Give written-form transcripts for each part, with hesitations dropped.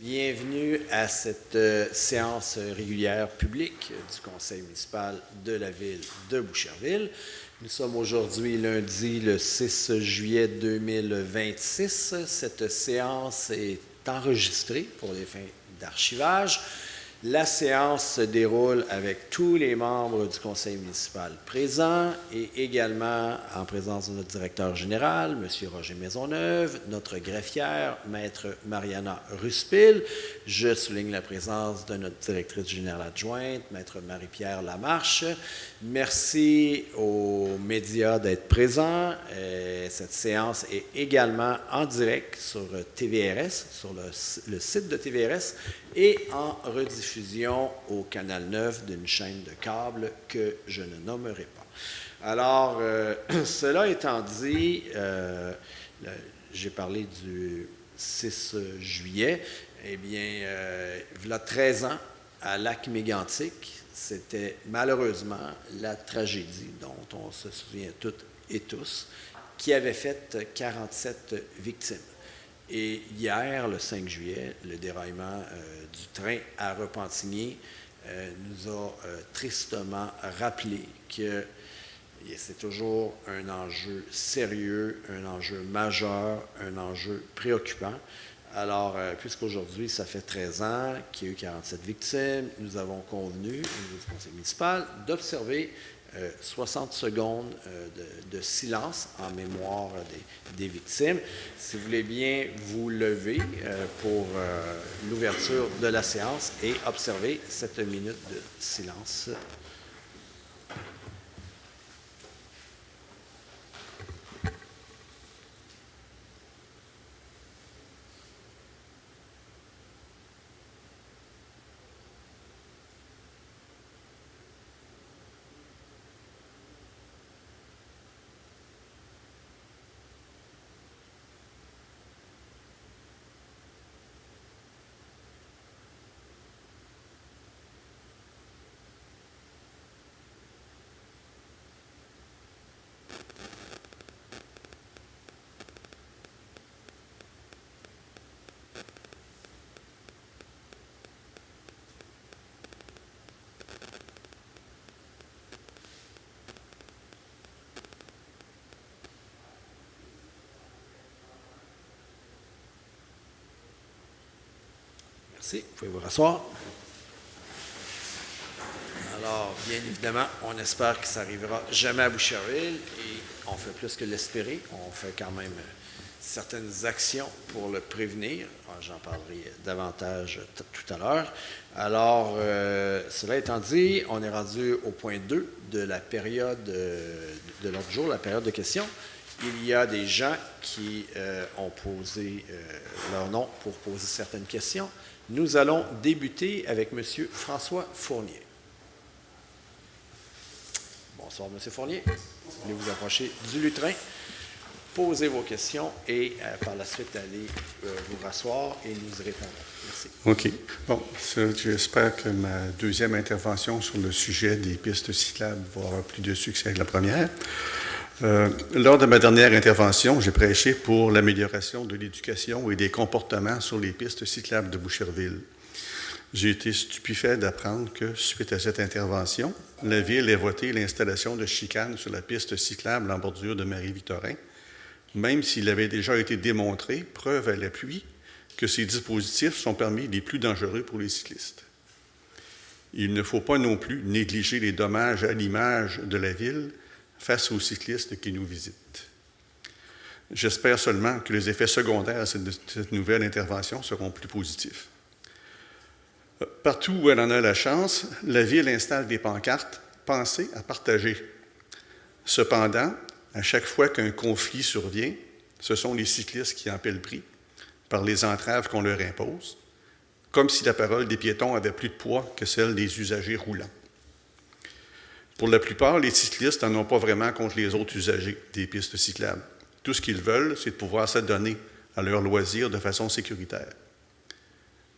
Bienvenue à cette séance régulière publique du Conseil municipal de la ville de Boucherville. Nous sommes aujourd'hui lundi le 6 juillet 2026. Cette séance est enregistrée pour les fins d'archivage. La séance se déroule avec tous les membres du conseil municipal présents et également en présence de notre directeur général, M. Roger Maisonneuve, notre greffière, Maître Mariana Ruspil. Je souligne la présence de notre directrice générale adjointe, Maître Marie-Pierre Lamarche. Merci aux médias d'être présents. Cette séance est également en direct sur TVRS, sur le site de TVRS, et en rediffusion au Canal 9 d'une chaîne de câble que je ne nommerai pas. Alors, cela étant dit, j'ai parlé du 6 juillet. Eh bien, il y a 13 ans, à Lac-Mégantic, c'était malheureusement la tragédie dont on se souvient toutes et tous, qui avait fait 47 victimes. Et hier, le 5 juillet, le déraillement du train à Repentigny nous a tristement rappelé que c'est toujours un enjeu sérieux, un enjeu majeur, un enjeu préoccupant. Alors, puisqu'aujourd'hui, ça fait 13 ans qu'il y a eu 47 victimes, nous avons convenu, au niveau du conseil municipal, d'observer 60 secondes de silence en mémoire des victimes. Si vous voulez bien vous lever pour l'ouverture de la séance et observer cette minute de silence. Merci, vous pouvez vous rasseoir. Alors, bien évidemment, on espère que ça n'arrivera jamais à Boucherville et on fait plus que l'espérer. On fait quand même certaines actions pour le prévenir. J'en parlerai davantage tout à l'heure. Alors, cela étant dit, on est rendu au point 2 de la période de l'autre jour, la période de questions. Il y a des gens qui ont posé leur nom pour poser certaines questions. Nous allons débuter avec M. François Fournier. Bonsoir, M. Fournier. Vous voulez vous approcher du lutrin, poser vos questions et par la suite aller vous rasseoir et nous y répondrons. Merci. OK. Bon, j'espère que ma deuxième intervention sur le sujet des pistes cyclables va avoir plus de succès que la première. Lors de ma dernière intervention, j'ai prêché pour l'amélioration de l'éducation et des comportements sur les pistes cyclables de Boucherville. J'ai été stupéfait d'apprendre que, suite à cette intervention, la Ville a voté l'installation de chicanes sur la piste cyclable en bordure de Marie-Victorin, même s'il avait déjà été démontré, preuve à l'appui, que ces dispositifs sont parmi les plus dangereux pour les cyclistes. Il ne faut pas non plus négliger les dommages à l'image de la Ville face aux cyclistes qui nous visitent. J'espère seulement que les effets secondaires de cette nouvelle intervention seront plus positifs. Partout où elle en a la chance, la Ville installe des pancartes pensées à partager. Cependant, à chaque fois qu'un conflit survient, ce sont les cyclistes qui en paient le prix par les entraves qu'on leur impose, comme si la parole des piétons avait plus de poids que celle des usagers roulants. Pour la plupart, les cyclistes n'en ont pas vraiment contre les autres usagers des pistes cyclables. Tout ce qu'ils veulent, c'est de pouvoir s'adonner à leurs loisirs de façon sécuritaire.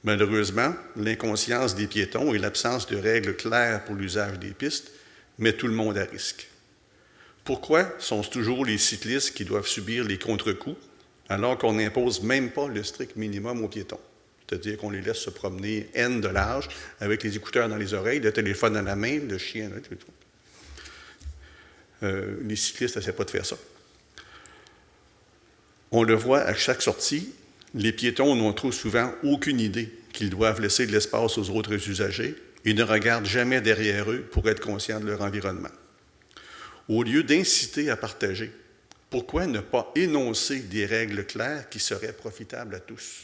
Malheureusement, l'inconscience des piétons et l'absence de règles claires pour l'usage des pistes met tout le monde à risque. Pourquoi sont-ce toujours les cyclistes qui doivent subir les contre-coups alors qu'on n'impose même pas le strict minimum aux piétons? C'est c'est-à-dire qu'on les laisse se promener N de large, avec les écouteurs dans les oreilles, le téléphone dans la main, le chien. Les cyclistes n'essaient pas de faire ça. On le voit à chaque sortie, les piétons n'ont trop souvent aucune idée qu'ils doivent laisser de l'espace aux autres usagers et ne regardent jamais derrière eux pour être conscients de leur environnement. Au lieu d'inciter à partager, pourquoi ne pas énoncer des règles claires qui seraient profitables à tous?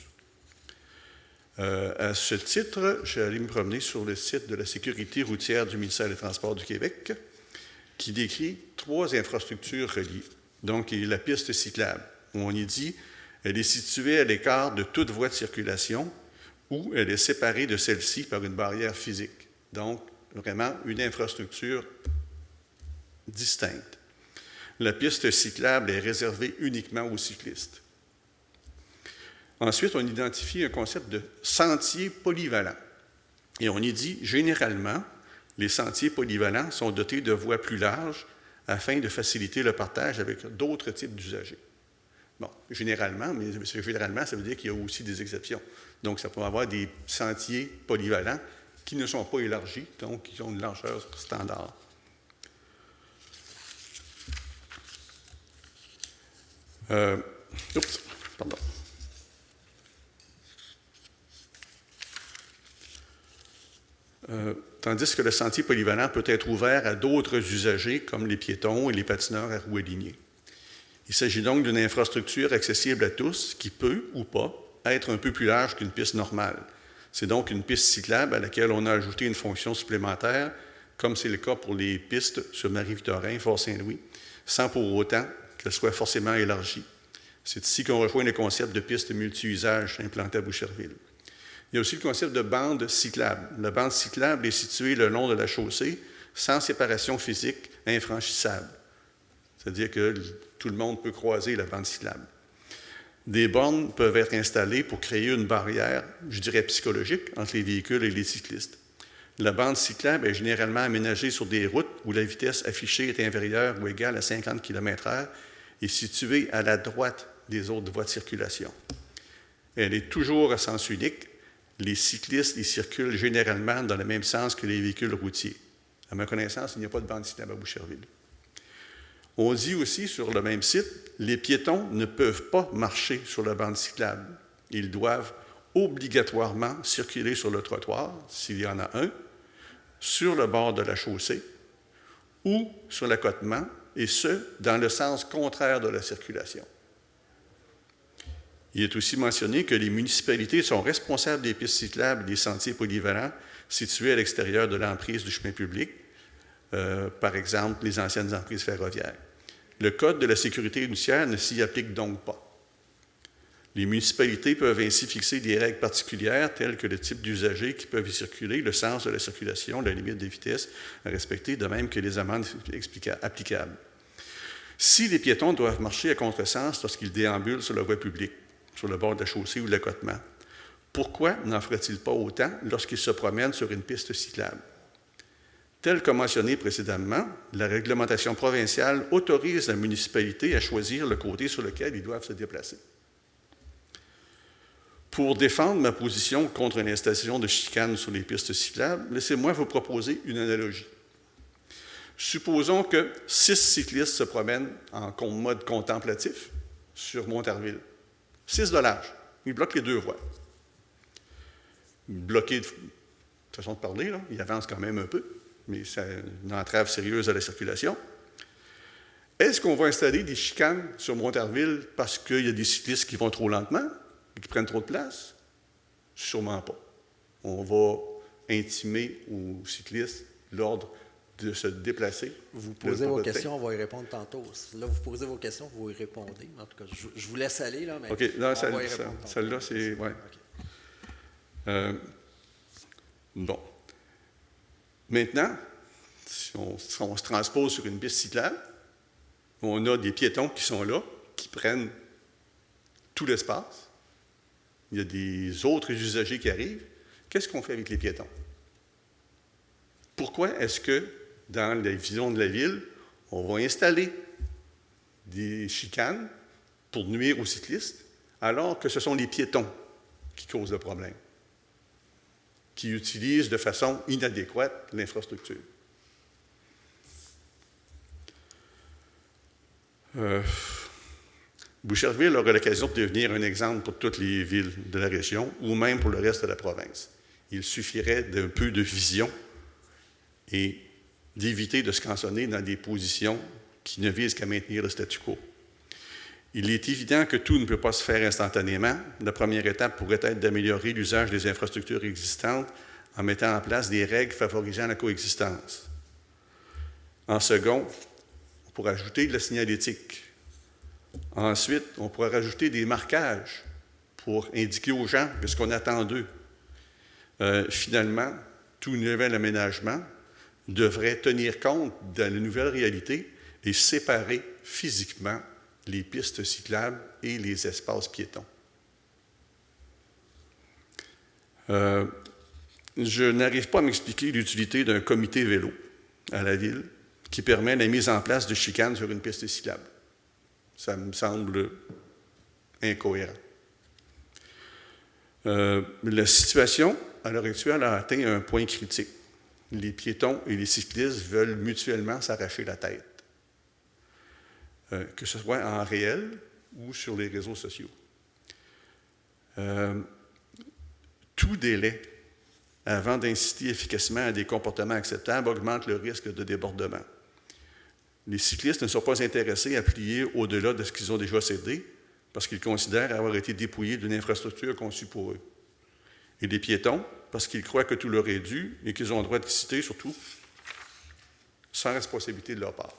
À ce titre, je suis allé me promener sur le site de la sécurité routière du ministère des Transports du Québec, qui décrit 3 infrastructures reliées. Donc, il y a la piste cyclable, où on y dit elle est située à l'écart de toute voie de circulation ou elle est séparée de celle-ci par une barrière physique. Donc, vraiment une infrastructure distincte. La piste cyclable est réservée uniquement aux cyclistes. Ensuite, on identifie un concept de sentier polyvalent. Et on y dit, généralement, les sentiers polyvalents sont dotés de voies plus larges afin de faciliter le partage avec d'autres types d'usagers. Bon, généralement, mais généralement, ça veut dire qu'il y a aussi des exceptions. Donc, ça peut avoir des sentiers polyvalents qui ne sont pas élargis, donc qui ont une largeur standard. Pardon. Tandis que le sentier polyvalent peut être ouvert à d'autres usagers comme les piétons et les patineurs à roues alignées. Il s'agit donc d'une infrastructure accessible à tous qui peut, ou pas, être un peu plus large qu'une piste normale. C'est donc une piste cyclable à laquelle on a ajouté une fonction supplémentaire, comme c'est le cas pour les pistes sur Marie-Victorin, Fort-Saint-Louis, sans pour autant qu'elle soit forcément élargie. C'est ici qu'on rejoint le concept de piste multi-usage implanté à Boucherville. Il y a aussi le concept de bande cyclable. La bande cyclable est située le long de la chaussée, sans séparation physique infranchissable. C'est-à-dire que tout le monde peut croiser la bande cyclable. Des bornes peuvent être installées pour créer une barrière, je dirais psychologique, entre les véhicules et les cyclistes. La bande cyclable est généralement aménagée sur des routes où la vitesse affichée est inférieure ou égale à 50 km/h et située à la droite des autres voies de circulation. Elle est toujours à sens unique. Les cyclistes y circulent généralement dans le même sens que les véhicules routiers. À ma connaissance, il n'y a pas de bande cyclable à Boucherville. On dit aussi sur le même site, les piétons ne peuvent pas marcher sur la bande cyclable. Ils doivent obligatoirement circuler sur le trottoir, s'il y en a un, sur le bord de la chaussée ou sur l'accotement, et ce, dans le sens contraire de la circulation. Il est aussi mentionné que les municipalités sont responsables des pistes cyclables et des sentiers polyvalents situés à l'extérieur de l'emprise du chemin public, par exemple les anciennes emprises ferroviaires. Le Code de la sécurité routière ne s'y applique donc pas. Les municipalités peuvent ainsi fixer des règles particulières telles que le type d'usagers qui peuvent y circuler, le sens de la circulation, la limite de vitesse à respecter, de même que les amendes applicables. Si les piétons doivent marcher à contresens lorsqu'ils déambulent sur la voie publique, sur le bord de la chaussée ou de l'accotement, pourquoi n'en ferait-il pas autant lorsqu'ils se promènent sur une piste cyclable? Tel que mentionné précédemment, la réglementation provinciale autorise la municipalité à choisir le côté sur lequel ils doivent se déplacer. Pour défendre ma position contre une installation de chicane sur les pistes cyclables, laissez-moi vous proposer une analogie. Supposons que 6 cyclistes se promènent en mode contemplatif sur Montarville. 6 de large. Ils bloquent les 2 voies. Bloqués de façon de parler, là, ils avancent quand même un peu, mais c'est une entrave sérieuse à la circulation. Est-ce qu'on va installer des chicanes sur Montarville parce qu'il y a des cyclistes qui vont trop lentement et qui prennent trop de place? Sûrement pas. On va intimer aux cyclistes l'ordre de se déplacer. Vous posez vos questions, on va y répondre tantôt. Là, vous posez vos questions, vous y répondez. En tout cas, je vous laisse aller, là, mais OK, non, on va y répondre tantôt. Celle-là, c'est... Ouais. Okay. Bon. Maintenant, si on se transpose sur une piste cyclable, on a des piétons qui sont là, qui prennent tout l'espace. Il y a des autres usagers qui arrivent. Qu'est-ce qu'on fait avec les piétons? Pourquoi est-ce que, dans la vision de la ville, on va installer des chicanes pour nuire aux cyclistes, alors que ce sont les piétons qui causent le problème? qui utilisent de façon inadéquate l'infrastructure. Boucherville aura l'occasion de devenir un exemple pour toutes les villes de la région ou même pour le reste de la province. Il suffirait d'un peu de vision et d'éviter de se cantonner dans des positions qui ne visent qu'à maintenir le statu quo. Il est évident que tout ne peut pas se faire instantanément. La première étape pourrait être d'améliorer l'usage des infrastructures existantes en mettant en place des règles favorisant la coexistence. En second, on pourrait ajouter de la signalétique. Ensuite, on pourrait rajouter des marquages pour indiquer aux gens ce qu'on attend d'eux. Finalement, tout nouvel aménagement devrait tenir compte de la nouvelle réalité et séparer physiquement les pistes cyclables et les espaces piétons. Je n'arrive pas à m'expliquer l'utilité d'un comité vélo à la ville qui permet la mise en place de chicanes sur une piste cyclable. Ça me semble incohérent. La situation, à l'heure actuelle, a atteint un point critique. Les piétons et les cyclistes veulent mutuellement s'arracher la tête, que ce soit en réel ou sur les réseaux sociaux. Tout délai avant d'inciter efficacement à des comportements acceptables augmente le risque de débordement. Les cyclistes ne sont pas intéressés à plier au-delà de ce qu'ils ont déjà cédé parce qu'ils considèrent avoir été dépouillés d'une infrastructure conçue pour eux. Et les piétons, parce qu'ils croient que tout leur est dû et qu'ils ont le droit de citer, surtout, sans responsabilité de leur part.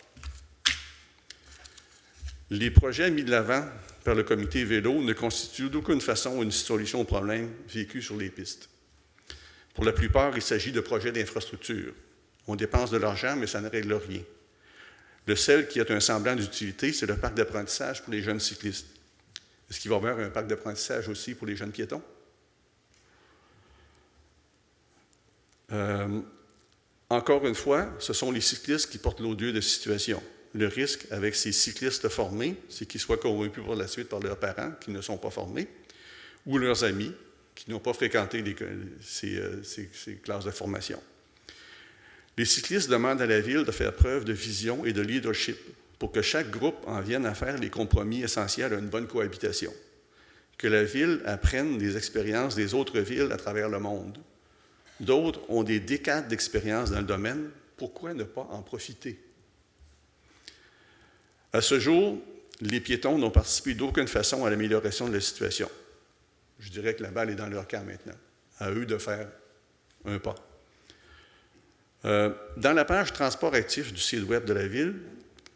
Les projets mis de l'avant par le comité vélo ne constituent d'aucune façon une solution au problème vécu sur les pistes. Pour la plupart, il s'agit de projets d'infrastructure. On dépense de l'argent, mais ça ne règle rien. Le seul qui a un semblant d'utilité, c'est le parc d'apprentissage pour les jeunes cyclistes. Est-ce qu'il va y avoir un parc d'apprentissage aussi pour les jeunes piétons? Encore une fois, ce sont les cyclistes qui portent l'odieux de situation. Le risque avec ces cyclistes formés, c'est qu'ils soient corrompus par la suite par leurs parents qui ne sont pas formés, ou leurs amis qui n'ont pas fréquenté ces classes de formation. Les cyclistes demandent à la Ville de faire preuve de vision et de leadership pour que chaque groupe en vienne à faire les compromis essentiels à une bonne cohabitation. Que la Ville apprenne des expériences des autres villes à travers le monde. D'autres ont des décades d'expérience dans le domaine. Pourquoi ne pas en profiter? À ce jour, les piétons n'ont participé d'aucune façon à l'amélioration de la situation. Je dirais que la balle est dans leur camp maintenant. À eux de faire un pas. Dans la page Transport actif du site web de la Ville,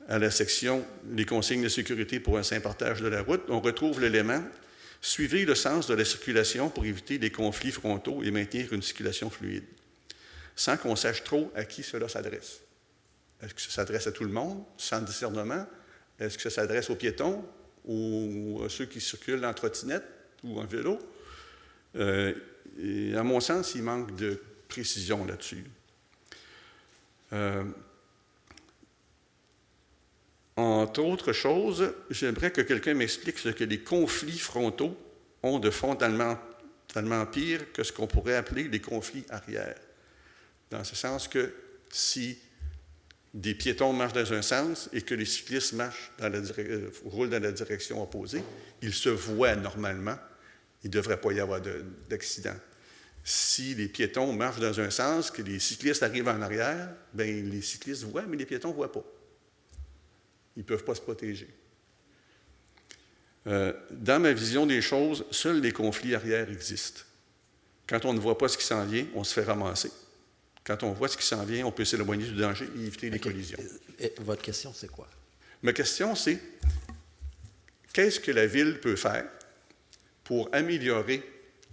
à la section « Les consignes de sécurité pour un sain partage de la route », on retrouve l'élément « Suivez le sens de la circulation pour éviter les conflits frontaux et maintenir une circulation fluide », sans qu'on sache trop à qui cela s'adresse. Est-ce que ça s'adresse à tout le monde, sans discernement? Est-ce que ça s'adresse aux piétons ou à ceux qui circulent en trottinette ou en vélo? Et à mon sens, il manque de précision là-dessus. Entre autres choses, j'aimerais que quelqu'un m'explique ce que les conflits frontaux ont de fondamentalement pire que ce qu'on pourrait appeler les conflits arrière. Dans ce sens que si des piétons marchent dans un sens et que les cyclistes roulent dans la direction opposée, ils se voient normalement. Il ne devrait pas y avoir d'accident. Si les piétons marchent dans un sens, que les cyclistes arrivent en arrière, bien, les cyclistes voient, mais les piétons ne voient pas. Ils ne peuvent pas se protéger. Dans ma vision des choses, seuls les conflits arrière existent. Quand on ne voit pas ce qui s'en vient, on se fait ramasser. Quand on voit ce qui s'en vient, on peut s'éloigner du danger et éviter les collisions. Et votre question, c'est quoi? Ma question, c'est qu'est-ce que la Ville peut faire pour améliorer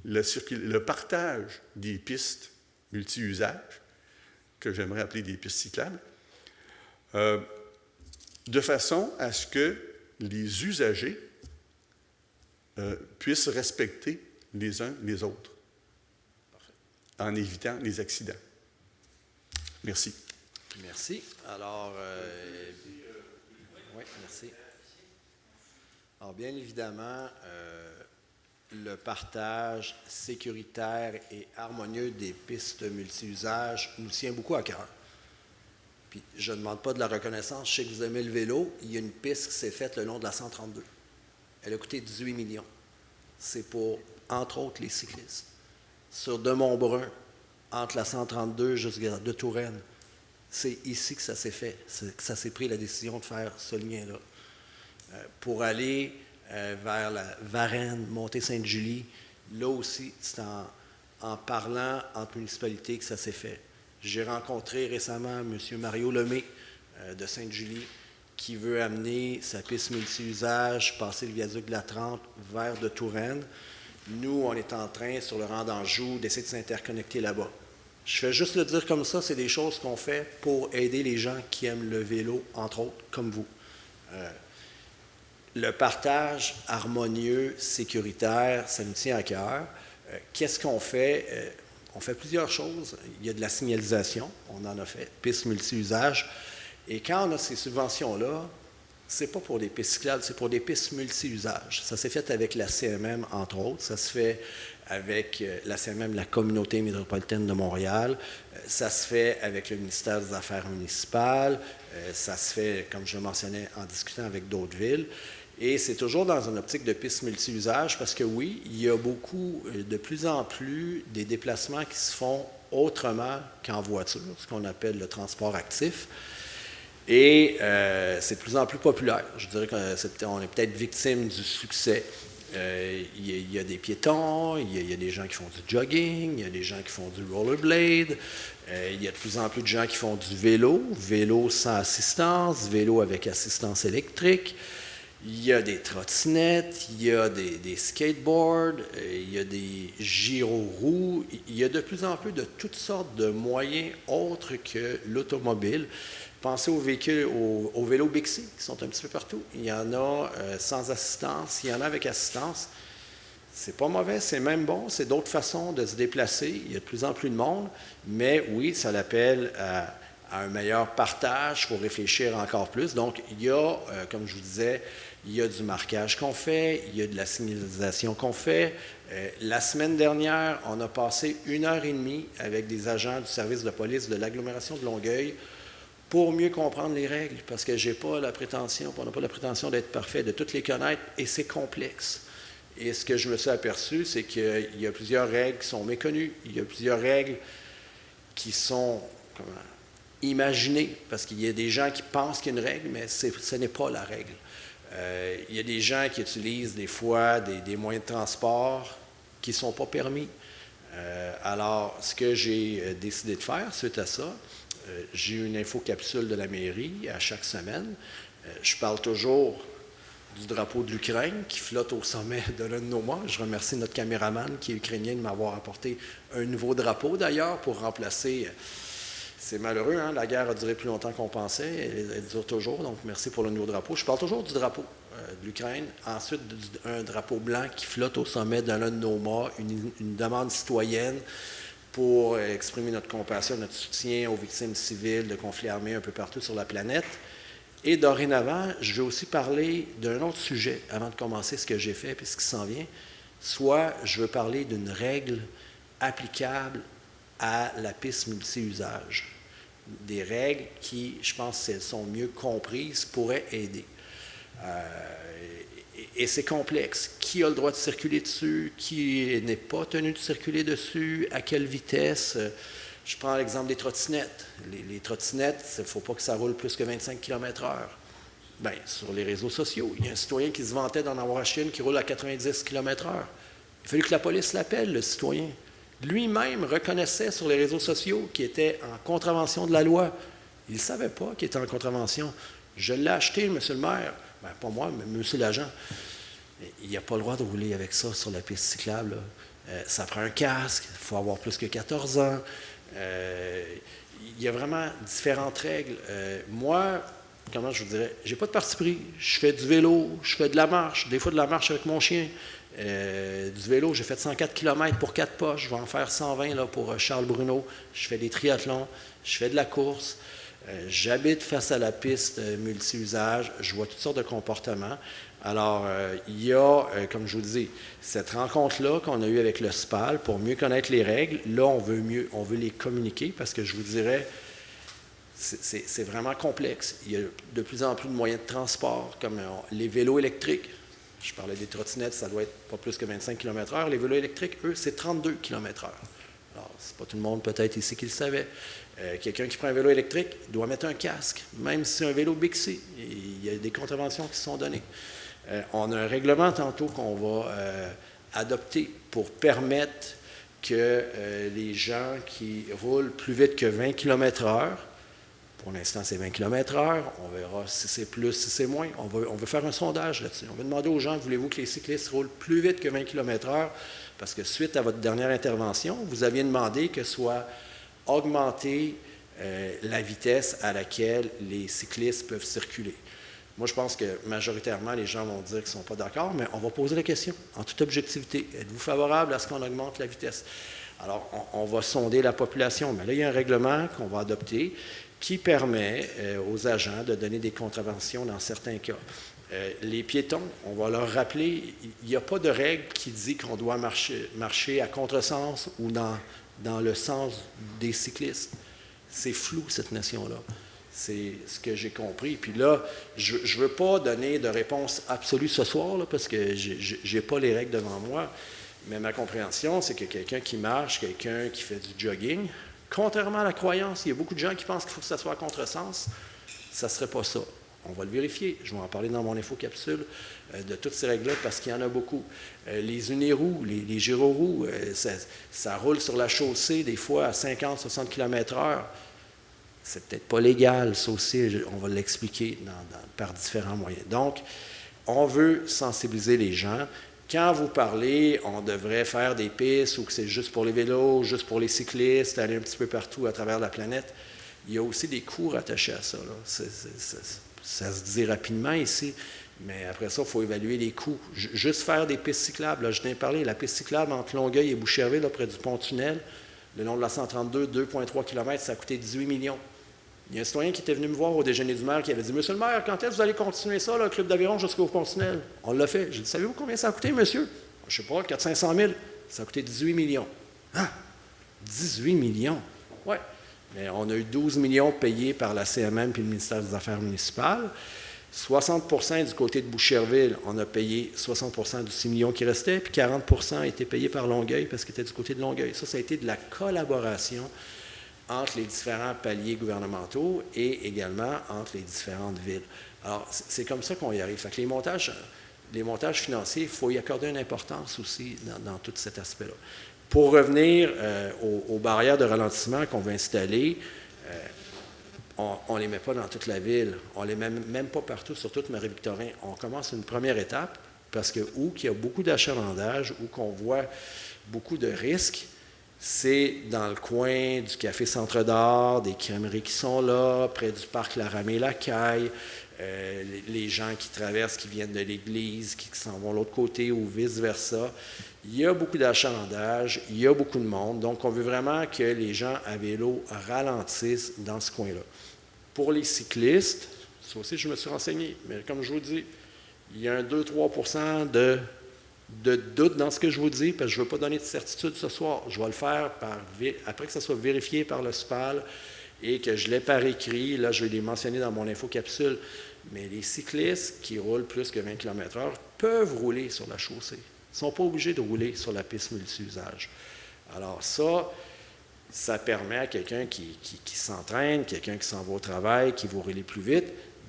le partage des pistes multi-usages, que j'aimerais appeler des pistes cyclables, de façon à ce que les usagers puissent respecter les uns les autres, en évitant les accidents. Merci. Merci. Alors, oui, merci. Alors, bien évidemment, le partage sécuritaire et harmonieux des pistes multi-usages nous tient beaucoup à cœur. Puis, je ne demande pas de la reconnaissance. Je sais que vous aimez le vélo. Il y a une piste qui s'est faite le long de la 132. Elle a coûté 18 millions. C'est pour, entre autres, les cyclistes. Sur de Montbrun, entre la 132 jusqu'à de Touraine, c'est ici que ça s'est fait, que ça s'est pris la décision de faire ce lien-là. Pour aller vers la Varennes, Montée-Sainte-Julie, là aussi, c'est en parlant entre municipalités que ça s'est fait. J'ai rencontré récemment M. Mario Lemay de Sainte-Julie qui veut amener sa piste multi-usage, passer le viaduc de la 30 vers de Touraine. Nous, on est en train, sur le rang d'Anjou, d'essayer de s'interconnecter là-bas. Je fais juste le dire comme ça, c'est des choses qu'on fait pour aider les gens qui aiment le vélo, entre autres, comme vous. Le partage harmonieux, sécuritaire, ça nous tient à cœur. Qu'est-ce qu'on fait? On fait plusieurs choses. Il y a de la signalisation, on en a fait, pistes multi-usages. Et quand on a ces subventions-là, ce n'est pas pour des pistes cyclables, c'est pour des pistes multi-usages. Ça s'est fait avec la CMM, entre autres. Ça se fait avec la CMM, la Communauté métropolitaine de Montréal. Ça se fait avec le ministère des Affaires municipales. Ça se fait, comme je le mentionnais, en discutant avec d'autres villes. Et c'est toujours dans une optique de pistes multi-usages parce que oui, il y a beaucoup, de plus en plus, des déplacements qui se font autrement qu'en voiture, ce qu'on appelle le transport actif. Et c'est de plus en plus populaire. Je dirais qu'on est peut-être victime du succès. Il y a des piétons, il y a des gens qui font du jogging, il y a des gens qui font du rollerblade, il y a de plus en plus de gens qui font du vélo sans assistance, vélo avec assistance électrique. Il y a des trottinettes, il y a des skateboards, il y a des gyroroues. Il y a de plus en plus de toutes sortes de moyens autres que l'automobile. Pensez aux véhicules, aux vélos Bixi qui sont un petit peu partout. Il y en a sans assistance, il y en a avec assistance. C'est pas mauvais, c'est même bon. C'est d'autres façons de se déplacer. Il y a de plus en plus de monde. Mais oui, ça l'appelle à un meilleur partage. Il faut réfléchir encore plus. Donc, il y a, comme je vous disais, il y a du marquage qu'on fait, il y a de la signalisation qu'on fait. La semaine dernière, on a passé 1h30 avec des agents du service de police de l'agglomération de Longueuil pour mieux comprendre les règles, parce que on n'a pas la prétention d'être parfait, de toutes les connaître, et c'est complexe. Et ce que je me suis aperçu, c'est qu'il y a plusieurs règles qui sont méconnues, il y a plusieurs règles qui sont imaginées, parce qu'il y a des gens qui pensent qu'il y a une règle, mais ce n'est pas la règle. Il y a des gens qui utilisent des fois des moyens de transport qui ne sont pas permis. Alors, ce que j'ai décidé de faire suite à ça, j'ai une infocapsule de la mairie à chaque semaine. Je parle toujours du drapeau de l'Ukraine qui flotte au sommet de l'un de nos mâts. Je remercie notre caméraman qui est ukrainien de m'avoir apporté un nouveau drapeau d'ailleurs pour remplacer. C'est malheureux, hein? La guerre a duré plus longtemps qu'on pensait. Elle dure toujours, donc merci pour le nouveau drapeau. Je parle toujours du drapeau de l'Ukraine. Ensuite, un drapeau blanc qui flotte au sommet de l'un de nos mâts, une demande citoyenne pour exprimer notre compassion, notre soutien aux victimes civiles de conflits armés un peu partout sur la planète. Et dorénavant, je vais aussi parler d'un autre sujet avant de commencer ce que j'ai fait et ce qui s'en vient. Soit je veux parler d'une règle applicable à la piste multi-usage. Des règles qui, je pense, si elles sont mieux comprises, pourraient aider. Et c'est complexe. Qui a le droit de circuler dessus? Qui n'est pas tenu de circuler dessus? À quelle vitesse? Je prends l'exemple des trottinettes. Les trottinettes, il ne faut pas que ça roule plus que 25 km/h. Bien, sur les réseaux sociaux, il y a un citoyen qui se vantait d'en avoir acheté une qui roule à 90 km/h. Il a fallu que la police l'appelle, le citoyen. Lui-même reconnaissait sur les réseaux sociaux qu'il était en contravention de la loi. Il ne savait pas qu'il était en contravention. Je l'ai acheté, monsieur le maire. Bien, pas moi, mais monsieur l'agent. Il n'y a pas le droit de rouler avec ça sur la piste cyclable. Ça prend un casque, il faut avoir plus que 14 ans. Il y a vraiment différentes règles. Moi, comment je vous dirais, j'ai pas de parti pris. Je fais du vélo, je fais de la marche, des fois de la marche avec mon chien. Du vélo, j'ai fait 104 km pour 4 pas. Je vais en faire 120 là, pour Charles Bruno. Je fais des triathlons, je fais de la course. J'habite face à la piste multi-usage. Je vois toutes sortes de comportements. Alors, il y a, comme je vous dis, cette rencontre-là qu'on a eue avec le SPAL pour mieux connaître les règles. Là, on veut les communiquer parce que je vous dirais, c'est vraiment complexe. Il y a de plus en plus de moyens de transport, comme les vélos électriques. Je parlais des trottinettes, ça doit être pas plus que 25 km/h. Les vélos électriques, eux, c'est 32 km/h. Alors, c'est pas tout le monde peut-être ici qui le savait. Quelqu'un qui prend un vélo électrique doit mettre un casque, même si c'est un vélo Bixi. Il y a des contraventions qui sont données. On a un règlement tantôt qu'on va adopter pour permettre que les gens qui roulent plus vite que 20 km/h, pour l'instant c'est 20 km/h, on verra si c'est plus, si c'est moins, on veut faire un sondage là-dessus. On va demander aux gens, voulez-vous que les cyclistes roulent plus vite que 20 km/h? Parce que suite à votre dernière intervention, vous aviez demandé que soit augmentée la vitesse à laquelle les cyclistes peuvent circuler. Moi, je pense que majoritairement, les gens vont dire qu'ils ne sont pas d'accord, mais on va poser la question en toute objectivité. Êtes-vous favorable à ce qu'on augmente la vitesse? Alors, on va sonder la population, mais là, il y a un règlement qu'on va adopter qui permet aux agents de donner des contraventions dans certains cas. Les piétons, on va leur rappeler, il n'y a pas de règle qui dit qu'on doit marcher à contresens ou dans le sens des cyclistes. C'est flou, cette notion-là. C'est ce que j'ai compris. Puis là, je ne veux pas donner de réponse absolue ce soir, là, parce que je n'ai pas les règles devant moi, mais ma compréhension, c'est que quelqu'un qui marche, quelqu'un qui fait du jogging, contrairement à la croyance, il y a beaucoup de gens qui pensent qu'il faut que ça soit à contresens, ça ne serait pas ça. On va le vérifier. Je vais en parler dans mon infocapsule de toutes ces règles-là parce qu'il y en a beaucoup. Les uniroues, les gyroroues, ça roule sur la chaussée des fois à 50-60 km/h. C'est peut-être pas légal, ça aussi, on va l'expliquer par différents moyens. Donc, on veut sensibiliser les gens. Quand vous parlez, on devrait faire des pistes ou que c'est juste pour les vélos, juste pour les cyclistes, aller un petit peu partout à travers la planète. Il y a aussi des coûts rattachés à ça. Là. Ça se dit rapidement ici, mais après ça, il faut évaluer les coûts. Juste faire des pistes cyclables, là, je viens de parler, la piste cyclable entre Longueuil et Boucherville, là, près du pont-tunnel, le long de la 132, 2,3 km, ça a coûté 18 millions. Il y a un citoyen qui était venu me voir au déjeuner du maire qui avait dit « Monsieur le maire, quand est-ce que vous allez continuer ça, le Club d'Aviron jusqu'au pont-tunnel? » On l'a fait. J'ai dit « Savez-vous combien ça a coûté, monsieur? » Je ne sais pas, 400-500 000. Ça a coûté 18 millions. Ah! 18 millions? Oui. Mais on a eu 12 millions payés par la CMM puis le ministère des Affaires municipales. 60 % du côté de Boucherville, on a payé 60 % du 6 millions qui restait, puis 40 % a été payé par Longueuil parce qu'il était du côté de Longueuil. Ça a été de la collaboration entre les différents paliers gouvernementaux et également entre les différentes villes. Alors, c'est comme ça qu'on y arrive. Fait que les montages financiers, il faut y accorder une importance aussi dans tout cet aspect-là. Pour revenir aux barrières de ralentissement qu'on veut installer, on ne les met pas dans toute la ville, on ne les met même pas partout sur toute Marie-Victorin. On commence une première étape parce que où qu'il y a beaucoup d'achalandage, où qu'on voit beaucoup de risques, c'est dans le coin du Café Centre d'Art, des crèmeries qui sont là, près du parc Laramée-Lacaille, les gens qui traversent, qui viennent de l'église, qui s'en vont de l'autre côté ou vice-versa. Il y a beaucoup d'achalandage, il y a beaucoup de monde, donc on veut vraiment que les gens à vélo ralentissent dans ce coin-là. Pour les cyclistes, ça aussi je me suis renseigné, mais comme je vous dis, il y a un 2-3 % de doute dans ce que je vous dis, parce que je ne veux pas donner de certitude ce soir. Je vais le faire après que ça soit vérifié par le SPAL et que je l'ai par écrit. Là, je vais les mentionner dans mon infocapsule. Mais les cyclistes qui roulent plus que 20 km/h peuvent rouler sur la chaussée. Ils ne sont pas obligés de rouler sur la piste multi-usage. Alors ça permet à quelqu'un qui s'entraîne, quelqu'un qui s'en va au travail, qui veut rouler plus vite,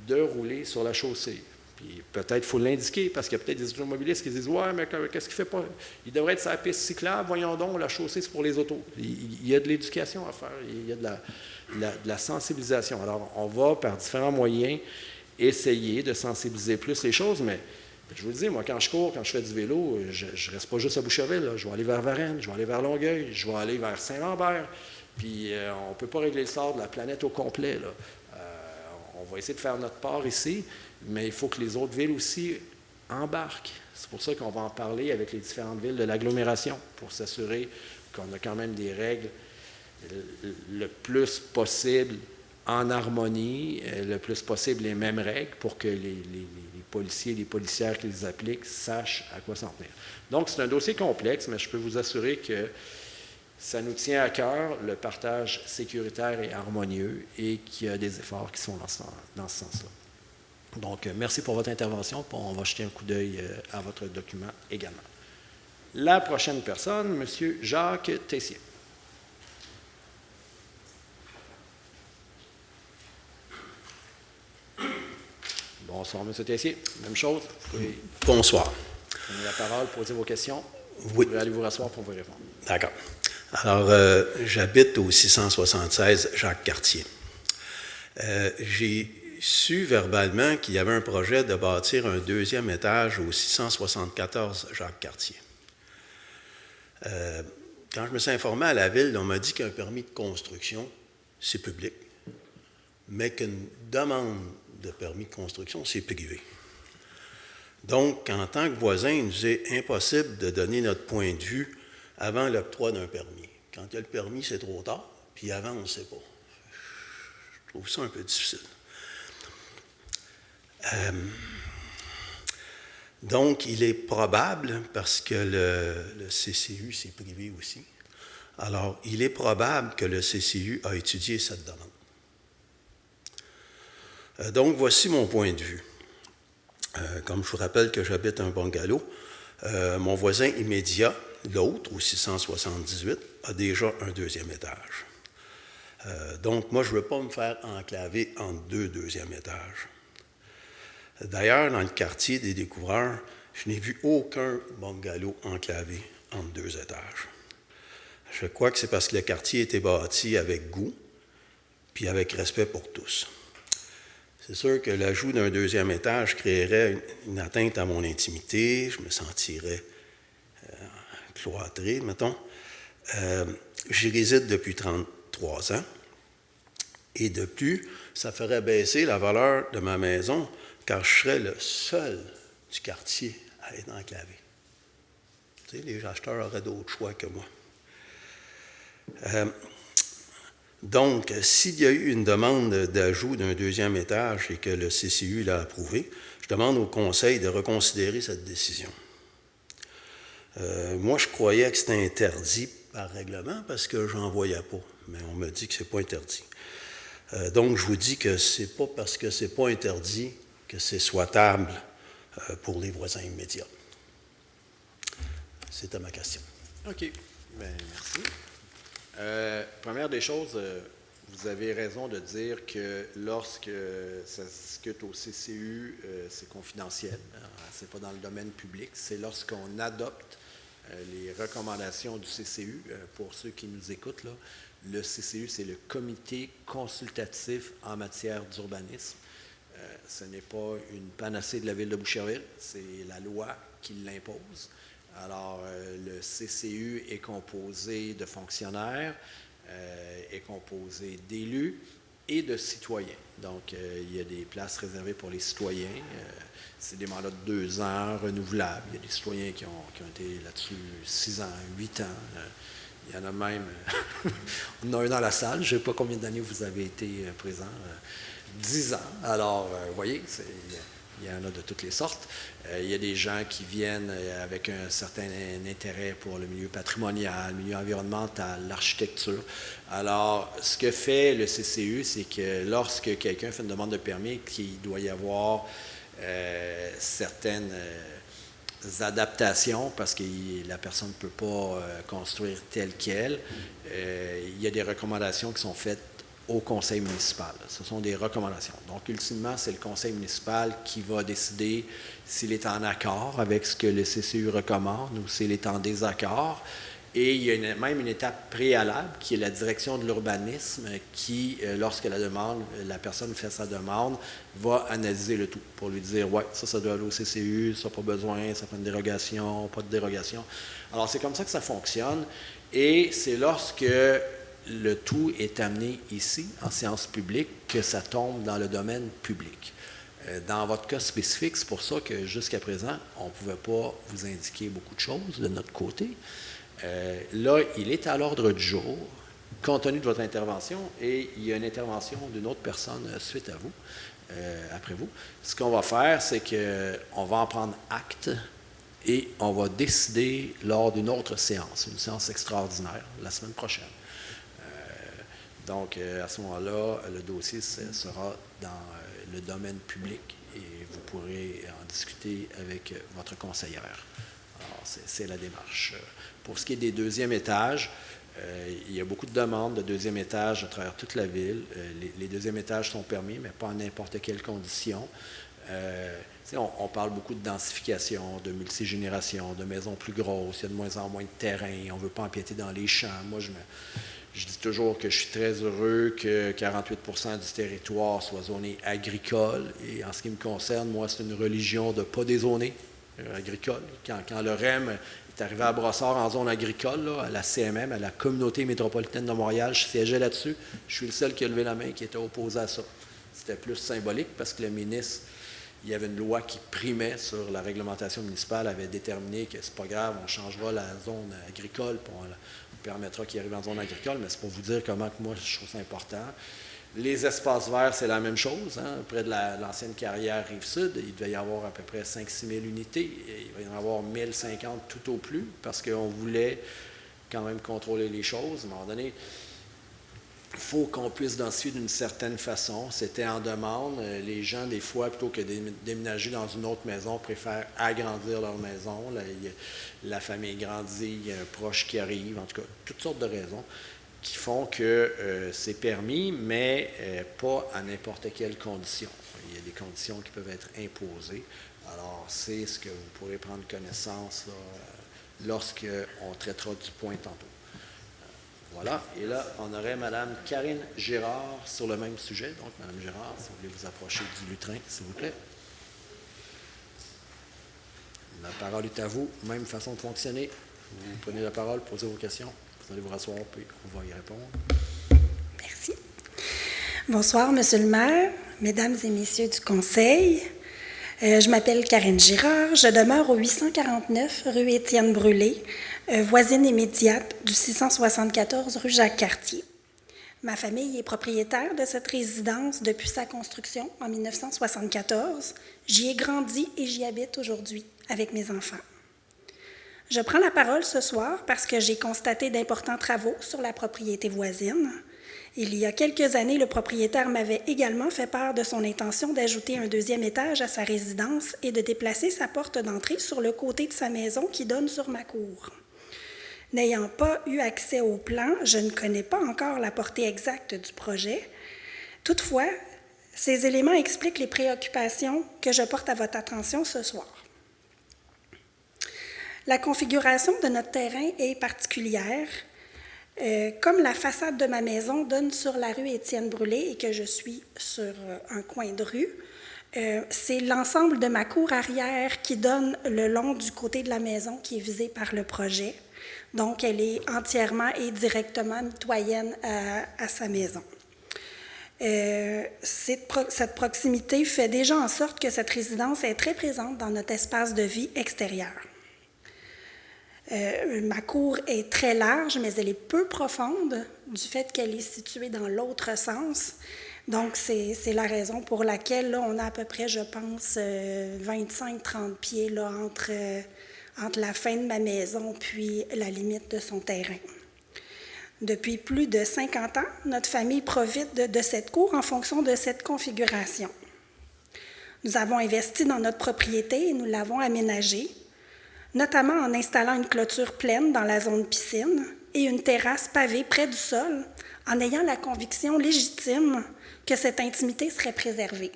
de rouler sur la chaussée. Puis peut-être qu'il faut l'indiquer, parce qu'il y a peut-être des automobilistes qui disent « Ouais, mais qu'est-ce qu'il fait pas? Il devrait être sur la piste cyclable, voyons donc, la chaussée, c'est pour les autos. » Il y a de l'éducation à faire, il y a de la sensibilisation. Alors, on va, par différents moyens, essayer de sensibiliser plus les choses, mais je vous le dis, moi, quand je cours, quand je fais du vélo, je ne reste pas juste à Boucherville, là. Je vais aller vers Varennes, je vais aller vers Longueuil, je vais aller vers Saint-Lambert, puis on ne peut pas régler le sort de la planète au complet, là. On va essayer de faire notre part ici, mais il faut que les autres villes aussi embarquent. C'est pour ça qu'on va en parler avec les différentes villes de l'agglomération, pour s'assurer qu'on a quand même des règles le plus possible en harmonie, le plus possible, les mêmes règles pour que les policiers, les policières qui les appliquent sachent à quoi s'en tenir. Donc, c'est un dossier complexe, mais je peux vous assurer que ça nous tient à cœur, le partage sécuritaire et harmonieux, et qu'il y a des efforts qui sont dans ce sens-là. Donc, merci pour votre intervention. On va jeter un coup d'œil à votre document également. La prochaine personne, M. Jacques Tessier. Bonsoir, M. Tessier. Même chose. Bonsoir. Prenez la parole, posez vos questions. Oui. Vous pouvez aller vous rasseoir pour vous répondre. D'accord. Alors, j'habite au 676 Jacques-Cartier. J'ai su verbalement qu'il y avait un projet de bâtir un deuxième étage au 674 Jacques-Cartier. Quand je me suis informé à la ville, on m'a dit qu'un permis de construction, c'est public, mais qu'une demande de permis de construction, c'est privé. Donc, en tant que voisin, il nous est impossible de donner notre point de vue avant l'octroi d'un permis. Quand il y a le permis, c'est trop tard, puis avant, on ne sait pas. Je trouve ça un peu difficile. Donc, il est probable, parce que le CCU, c'est privé aussi, alors il est probable que le CCU a étudié cette demande. Donc, voici mon point de vue. Comme je vous rappelle que j'habite un bungalow, mon voisin immédiat, l'autre, au 678, a déjà un deuxième étage. Donc, moi, je ne veux pas me faire enclaver entre deux deuxièmes étages. D'ailleurs, dans le quartier des Découvreurs, je n'ai vu aucun bungalow enclavé entre deux étages. Je crois que c'est parce que le quartier était bâti avec goût, puis avec respect pour tous. C'est sûr que l'ajout d'un deuxième étage créerait une atteinte à mon intimité, je me sentirais cloîtré, mettons. J'y réside depuis 33 ans, et de plus, ça ferait baisser la valeur de ma maison, car je serais le seul du quartier à être enclavé. Tu sais, les acheteurs auraient d'autres choix que moi. Donc, s'il y a eu une demande d'ajout d'un deuxième étage et que le CCU l'a approuvé, je demande au Conseil de reconsidérer cette décision. Moi, je croyais que c'était interdit par règlement parce que je n'en voyais pas, mais on me dit que ce n'est pas interdit. Donc, je vous dis que ce n'est pas parce que ce n'est pas interdit que c'est souhaitable pour les voisins immédiats. C'était ma question. OK. Bien, merci. Première des choses, vous avez raison de dire que lorsque ça se discute au CCU, c'est confidentiel, c'est pas dans le domaine public, c'est lorsqu'on adopte les recommandations du CCU. Pour ceux qui nous écoutent, là, le CCU, c'est le Comité consultatif en matière d'urbanisme. Ce n'est pas une panacée de la ville de Boucherville, c'est la loi qui l'impose. Alors, le CCU est composé de fonctionnaires, est composé d'élus et de citoyens. Donc, il y a des places réservées pour les citoyens. C'est des mandats de 2 ans, renouvelables. Il y a des citoyens qui ont été là-dessus 6 ans, 8 ans. Il y en a même, on en a un dans la salle, je ne sais pas combien d'années vous avez été présent, 10 ans. Alors, vous voyez, il y en a de toutes les sortes. Il y a des gens qui viennent avec un certain intérêt pour le milieu patrimonial, le milieu environnemental, l'architecture. Alors, ce que fait le CCU, c'est que lorsque quelqu'un fait une demande de permis, qu'il doit y avoir certaines adaptations, parce que la personne ne peut pas construire telle qu'elle, il y a des recommandations qui sont faites au conseil municipal. Ce sont des recommandations. Donc, ultimement, c'est le conseil municipal qui va décider s'il est en accord avec ce que le CCU recommande ou s'il est en désaccord. Et il y a même une étape préalable qui est la direction de l'urbanisme qui, lorsque la personne fait sa demande, va analyser le tout pour lui dire « ouais, ça doit aller au CCU, ça pas besoin, ça prend une dérogation, pas de dérogation ». Alors, c'est comme ça que ça fonctionne. Et c'est lorsque le tout est amené ici, en séance publique, que ça tombe dans le domaine public. Dans votre cas spécifique, c'est pour ça que jusqu'à présent, on ne pouvait pas vous indiquer beaucoup de choses de notre côté. Là, il est à l'ordre du jour compte tenu de votre intervention, et il y a une intervention d'une autre personne suite à vous, après vous. Ce qu'on va faire, c'est qu'on va en prendre acte et on va décider lors d'une autre séance, une séance extraordinaire, la semaine prochaine. Donc, à ce moment-là, le dossier sera dans le domaine public et vous pourrez en discuter avec votre conseillère. Alors, c'est la démarche. Pour ce qui est des deuxièmes étages, il y a beaucoup de demandes de deuxième étage à travers toute la ville. Les deuxièmes étages sont permis, mais pas en n'importe quelle condition. On parle beaucoup de densification, de multigénération, de maisons plus grosses, il y a de moins en moins de terrain, on ne veut pas empiéter dans les champs. Moi, je dis toujours que je suis très heureux que 48% du territoire soit zoné agricole. Et en ce qui me concerne, moi, c'est une religion de ne pas dézoner agricole. Quand le REM est arrivé à Brossard en zone agricole, là, à la CMM, à la Communauté métropolitaine de Montréal, je siégeais là-dessus. Je suis le seul qui a levé la main qui était opposé à ça. C'était plus symbolique parce que le ministre, il y avait une loi qui primait sur la réglementation municipale, avait déterminé que c'est pas grave, on changera la zone agricole, puis on permettra qu'il arrive en zone agricole, mais c'est pour vous dire comment que moi je trouve ça important. Les espaces verts, c'est la même chose. Près de l'ancienne carrière Rive-Sud, il devait y avoir à peu près 5-6 000 unités. Il va y en avoir 1050 tout au plus, parce qu'on voulait quand même contrôler les choses. À un moment donné, il faut qu'on puisse densifier d'une certaine façon. C'était en demande. Les gens, des fois, plutôt que de déménager dans une autre maison, préfèrent agrandir leur maison. La famille grandit, il y a un proche qui arrive, en tout cas, toutes sortes de raisons qui font que c'est permis, mais pas à n'importe quelle condition. Il y a des conditions qui peuvent être imposées. Alors, c'est ce que vous pourrez prendre connaissance lorsqu'on traitera du point tantôt. Voilà. Et là, on aurait Mme Karine Girard sur le même sujet. Donc, Mme Girard, si vous voulez vous approcher du lutrin, s'il vous plaît. La parole est à vous. Même façon de fonctionner. Vous prenez la parole, posez vos questions. Vous allez vous rasseoir, puis on va y répondre. Merci. Bonsoir, Monsieur le maire, Mesdames et Messieurs du Conseil. Je m'appelle Karine Girard. Je demeure au 849 rue Étienne Brûlé, voisine immédiate du 674 rue Jacques-Cartier. Ma famille est propriétaire de cette résidence depuis sa construction en 1974. J'y ai grandi et j'y habite aujourd'hui avec mes enfants. Je prends la parole ce soir parce que j'ai constaté d'importants travaux sur la propriété voisine. Il y a quelques années, le propriétaire m'avait également fait part de son intention d'ajouter un deuxième étage à sa résidence et de déplacer sa porte d'entrée sur le côté de sa maison qui donne sur ma cour. N'ayant pas eu accès au plan, je ne connais pas encore la portée exacte du projet. Toutefois, ces éléments expliquent les préoccupations que je porte à votre attention ce soir. La configuration de notre terrain est particulière. Comme la façade de ma maison donne sur la rue Étienne Brûlé et que je suis sur un coin de rue, c'est l'ensemble de ma cour arrière qui donne le long du côté de la maison qui est visé par le projet. Donc, elle est entièrement et directement mitoyenne à sa maison. Cette proximité fait déjà en sorte que cette résidence est très présente dans notre espace de vie extérieur. Ma cour est très large, mais elle est peu profonde du fait qu'elle est située dans l'autre sens. Donc, c'est la raison pour laquelle là, on a à peu près, je pense, 25-30 pieds là, entre la fin de ma maison puis la limite de son terrain. Depuis plus de 50 ans, notre famille profite de cette cour en fonction de cette configuration. Nous avons investi dans notre propriété et nous l'avons aménagée, notamment en installant une clôture pleine dans la zone piscine et une terrasse pavée près du sol, en ayant la conviction légitime que cette intimité serait préservée.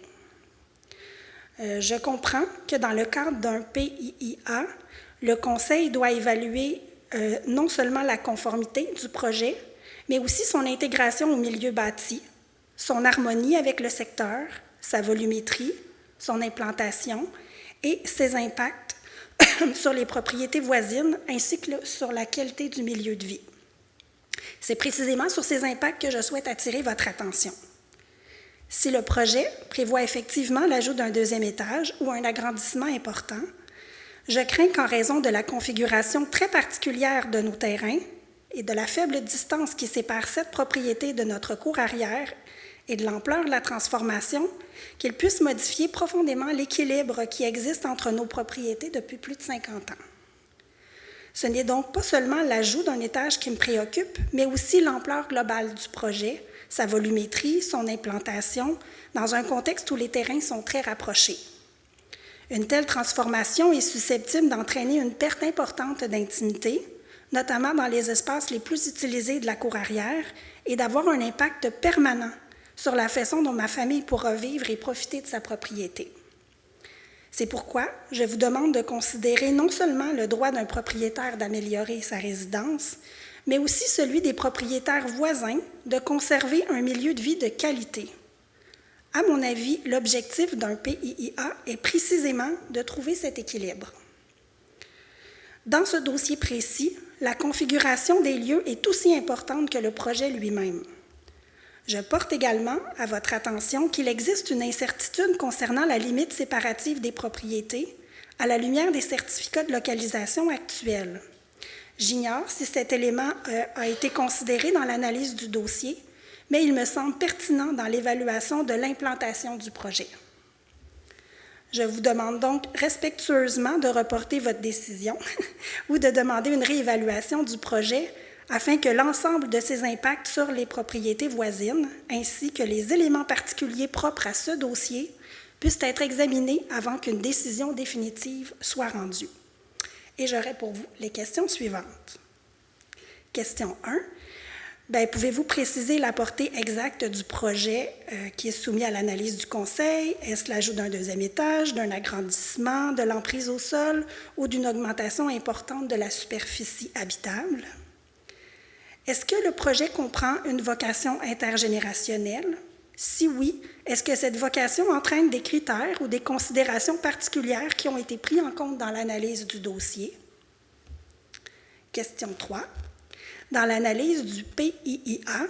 Je comprends que dans le cadre d'un PIIA, le Conseil doit évaluer non seulement la conformité du projet, mais aussi son intégration au milieu bâti, son harmonie avec le secteur, sa volumétrie, son implantation et ses impacts sur les propriétés voisines ainsi que sur la qualité du milieu de vie. C'est précisément sur ces impacts que je souhaite attirer votre attention. Si le projet prévoit effectivement l'ajout d'un deuxième étage ou un agrandissement important, je crains qu'en raison de la configuration très particulière de nos terrains et de la faible distance qui sépare cette propriété de notre cour arrière et de l'ampleur de la transformation, qu'il puisse modifier profondément l'équilibre qui existe entre nos propriétés depuis plus de 50 ans. Ce n'est donc pas seulement l'ajout d'un étage qui me préoccupe, mais aussi l'ampleur globale du projet, sa volumétrie, son implantation, dans un contexte où les terrains sont très rapprochés. Une telle transformation est susceptible d'entraîner une perte importante d'intimité, notamment dans les espaces les plus utilisés de la cour arrière, et d'avoir un impact permanent sur la façon dont ma famille pourra vivre et profiter de sa propriété. C'est pourquoi je vous demande de considérer non seulement le droit d'un propriétaire d'améliorer sa résidence, mais aussi celui des propriétaires voisins de conserver un milieu de vie de qualité. À mon avis, l'objectif d'un PIIA est précisément de trouver cet équilibre. Dans ce dossier précis, la configuration des lieux est aussi importante que le projet lui-même. Je porte également à votre attention qu'il existe une incertitude concernant la limite séparative des propriétés à la lumière des certificats de localisation actuels. J'ignore si cet élément a été considéré dans l'analyse du dossier, mais il me semble pertinent dans l'évaluation de l'implantation du projet. Je vous demande donc respectueusement de reporter votre décision ou de demander une réévaluation du projet afin que l'ensemble de ses impacts sur les propriétés voisines, ainsi que les éléments particuliers propres à ce dossier, puissent être examinés avant qu'une décision définitive soit rendue. Et j'aurai pour vous les questions suivantes. Question 1. Pouvez-vous préciser la portée exacte du projet qui est soumis à l'analyse du Conseil? Est-ce l'ajout d'un deuxième étage, d'un agrandissement, de l'emprise au sol ou d'une augmentation importante de la superficie habitable? Est-ce que le projet comprend une vocation intergénérationnelle? Si oui, est-ce que cette vocation entraîne des critères ou des considérations particulières qui ont été pris en compte dans l'analyse du dossier? Question 3. Dans l'analyse du PIIA,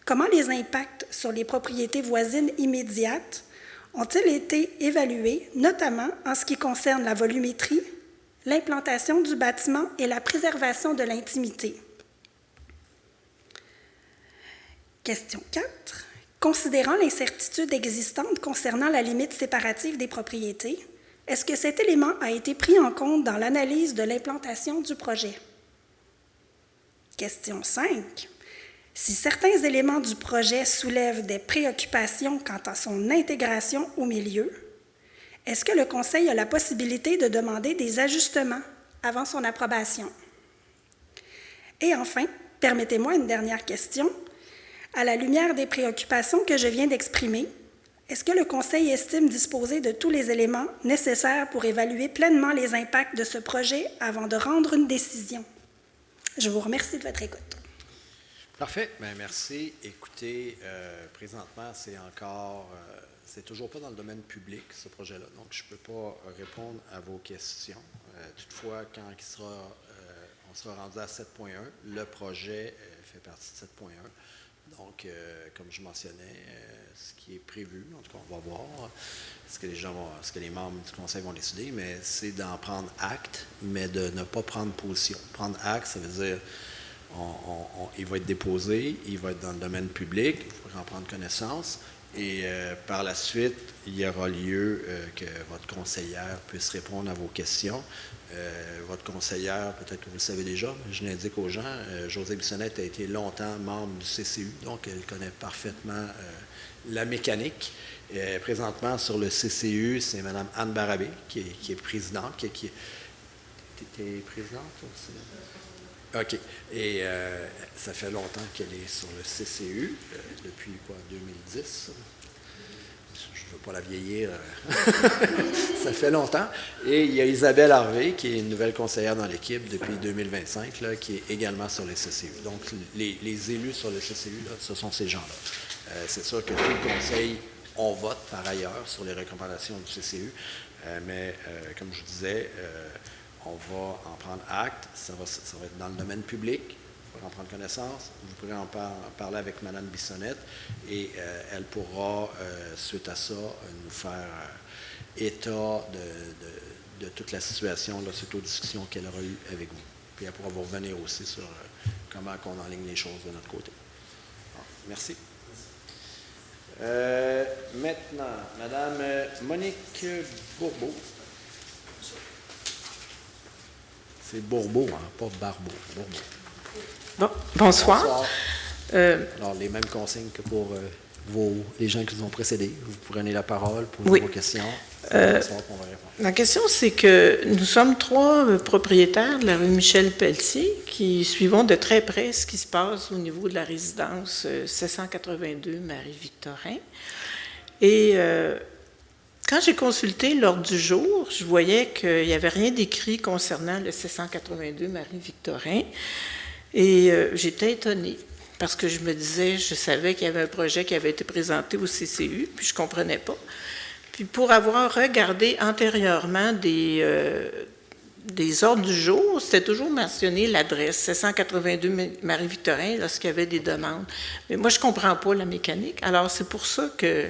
comment les impacts sur les propriétés voisines immédiates ont-ils été évalués, notamment en ce qui concerne la volumétrie, l'implantation du bâtiment et la préservation de l'intimité? Question 4. Considérant l'incertitude existante concernant la limite séparative des propriétés, est-ce que cet élément a été pris en compte dans l'analyse de l'implantation du projet? Question 5. Si certains éléments du projet soulèvent des préoccupations quant à son intégration au milieu, est-ce que le Conseil a la possibilité de demander des ajustements avant son approbation? Et enfin, permettez-moi une dernière question. À la lumière des préoccupations que je viens d'exprimer, est-ce que le Conseil estime disposer de tous les éléments nécessaires pour évaluer pleinement les impacts de ce projet avant de rendre une décision? Je vous remercie de votre écoute. Parfait. Bien, merci. Écoutez, présentement, c'est toujours pas dans le domaine public, ce projet-là. Donc, je ne peux pas répondre à vos questions. Toutefois, quand on sera rendu à 7.1, le projet fait partie de 7.1. Donc, comme je mentionnais, ce qui est prévu, en tout cas, on va voir ce que les membres du Conseil vont décider, mais c'est d'en prendre acte, mais de ne pas prendre position. Prendre acte, ça veut dire il va être déposé, il va être dans le domaine public, il faut en prendre connaissance, et par la suite, il y aura lieu que votre conseillère puisse répondre à vos questions. Votre conseillère, peut-être que vous le savez déjà, mais je l'indique aux gens, Josée Bissonnette a été longtemps membre du CCU, donc elle connaît parfaitement la mécanique. Présentement, sur le CCU, c'est Mme Anne Barabé qui est présidente. Tu es présidente aussi? OK. Et ça fait longtemps qu'elle est sur le CCU, depuis 2010. Je ne veux pas la vieillir. Ça fait longtemps. Et il y a Isabelle Harvey, qui est une nouvelle conseillère dans l'équipe depuis 2025, là, qui est également sur le CCU. Donc, les élus sur le CCU, là, ce sont ces gens-là. C'est sûr que tout le conseil, on vote par ailleurs sur les recommandations du CCU, mais comme je disais, on va en prendre acte. Ça va être dans le domaine public. Vous pourrez en prendre connaissance. Vous pourrez en parler avec Mme Bissonnette et elle pourra, suite à ça, nous faire état de toute la situation, là, suite aux discussions qu'elle aura eues avec vous. puis elle pourra vous revenir aussi sur comment on enligne les choses de notre côté. Bon, merci. Maintenant, Madame Monique Bourbeau. C'est Bourbeau, hein, pas Barbeau. Bourbeau. Bon, bonsoir. Bonsoir. Alors, les mêmes consignes que pour les gens qui vous ont précédés. Vous prenez la parole pour vos questions. Bonsoir, on va répondre. La question, c'est que nous sommes 3 propriétaires de la rue Michel-Pelletier qui suivons de très près ce qui se passe au niveau de la résidence 782 Marie-Victorin. Et quand j'ai consulté l'ordre du jour, je voyais qu'il n'y avait rien d'écrit concernant le 782 Marie-Victorin. Et j'étais étonnée parce que je me disais, je savais qu'il y avait un projet qui avait été présenté au CCU, puis je ne comprenais pas. Puis pour avoir regardé antérieurement des ordres du jour, c'était toujours mentionné l'adresse 782 Marie-Victorin lorsqu'il y avait des demandes. Mais moi, je ne comprends pas la mécanique. Alors, c'est pour ça que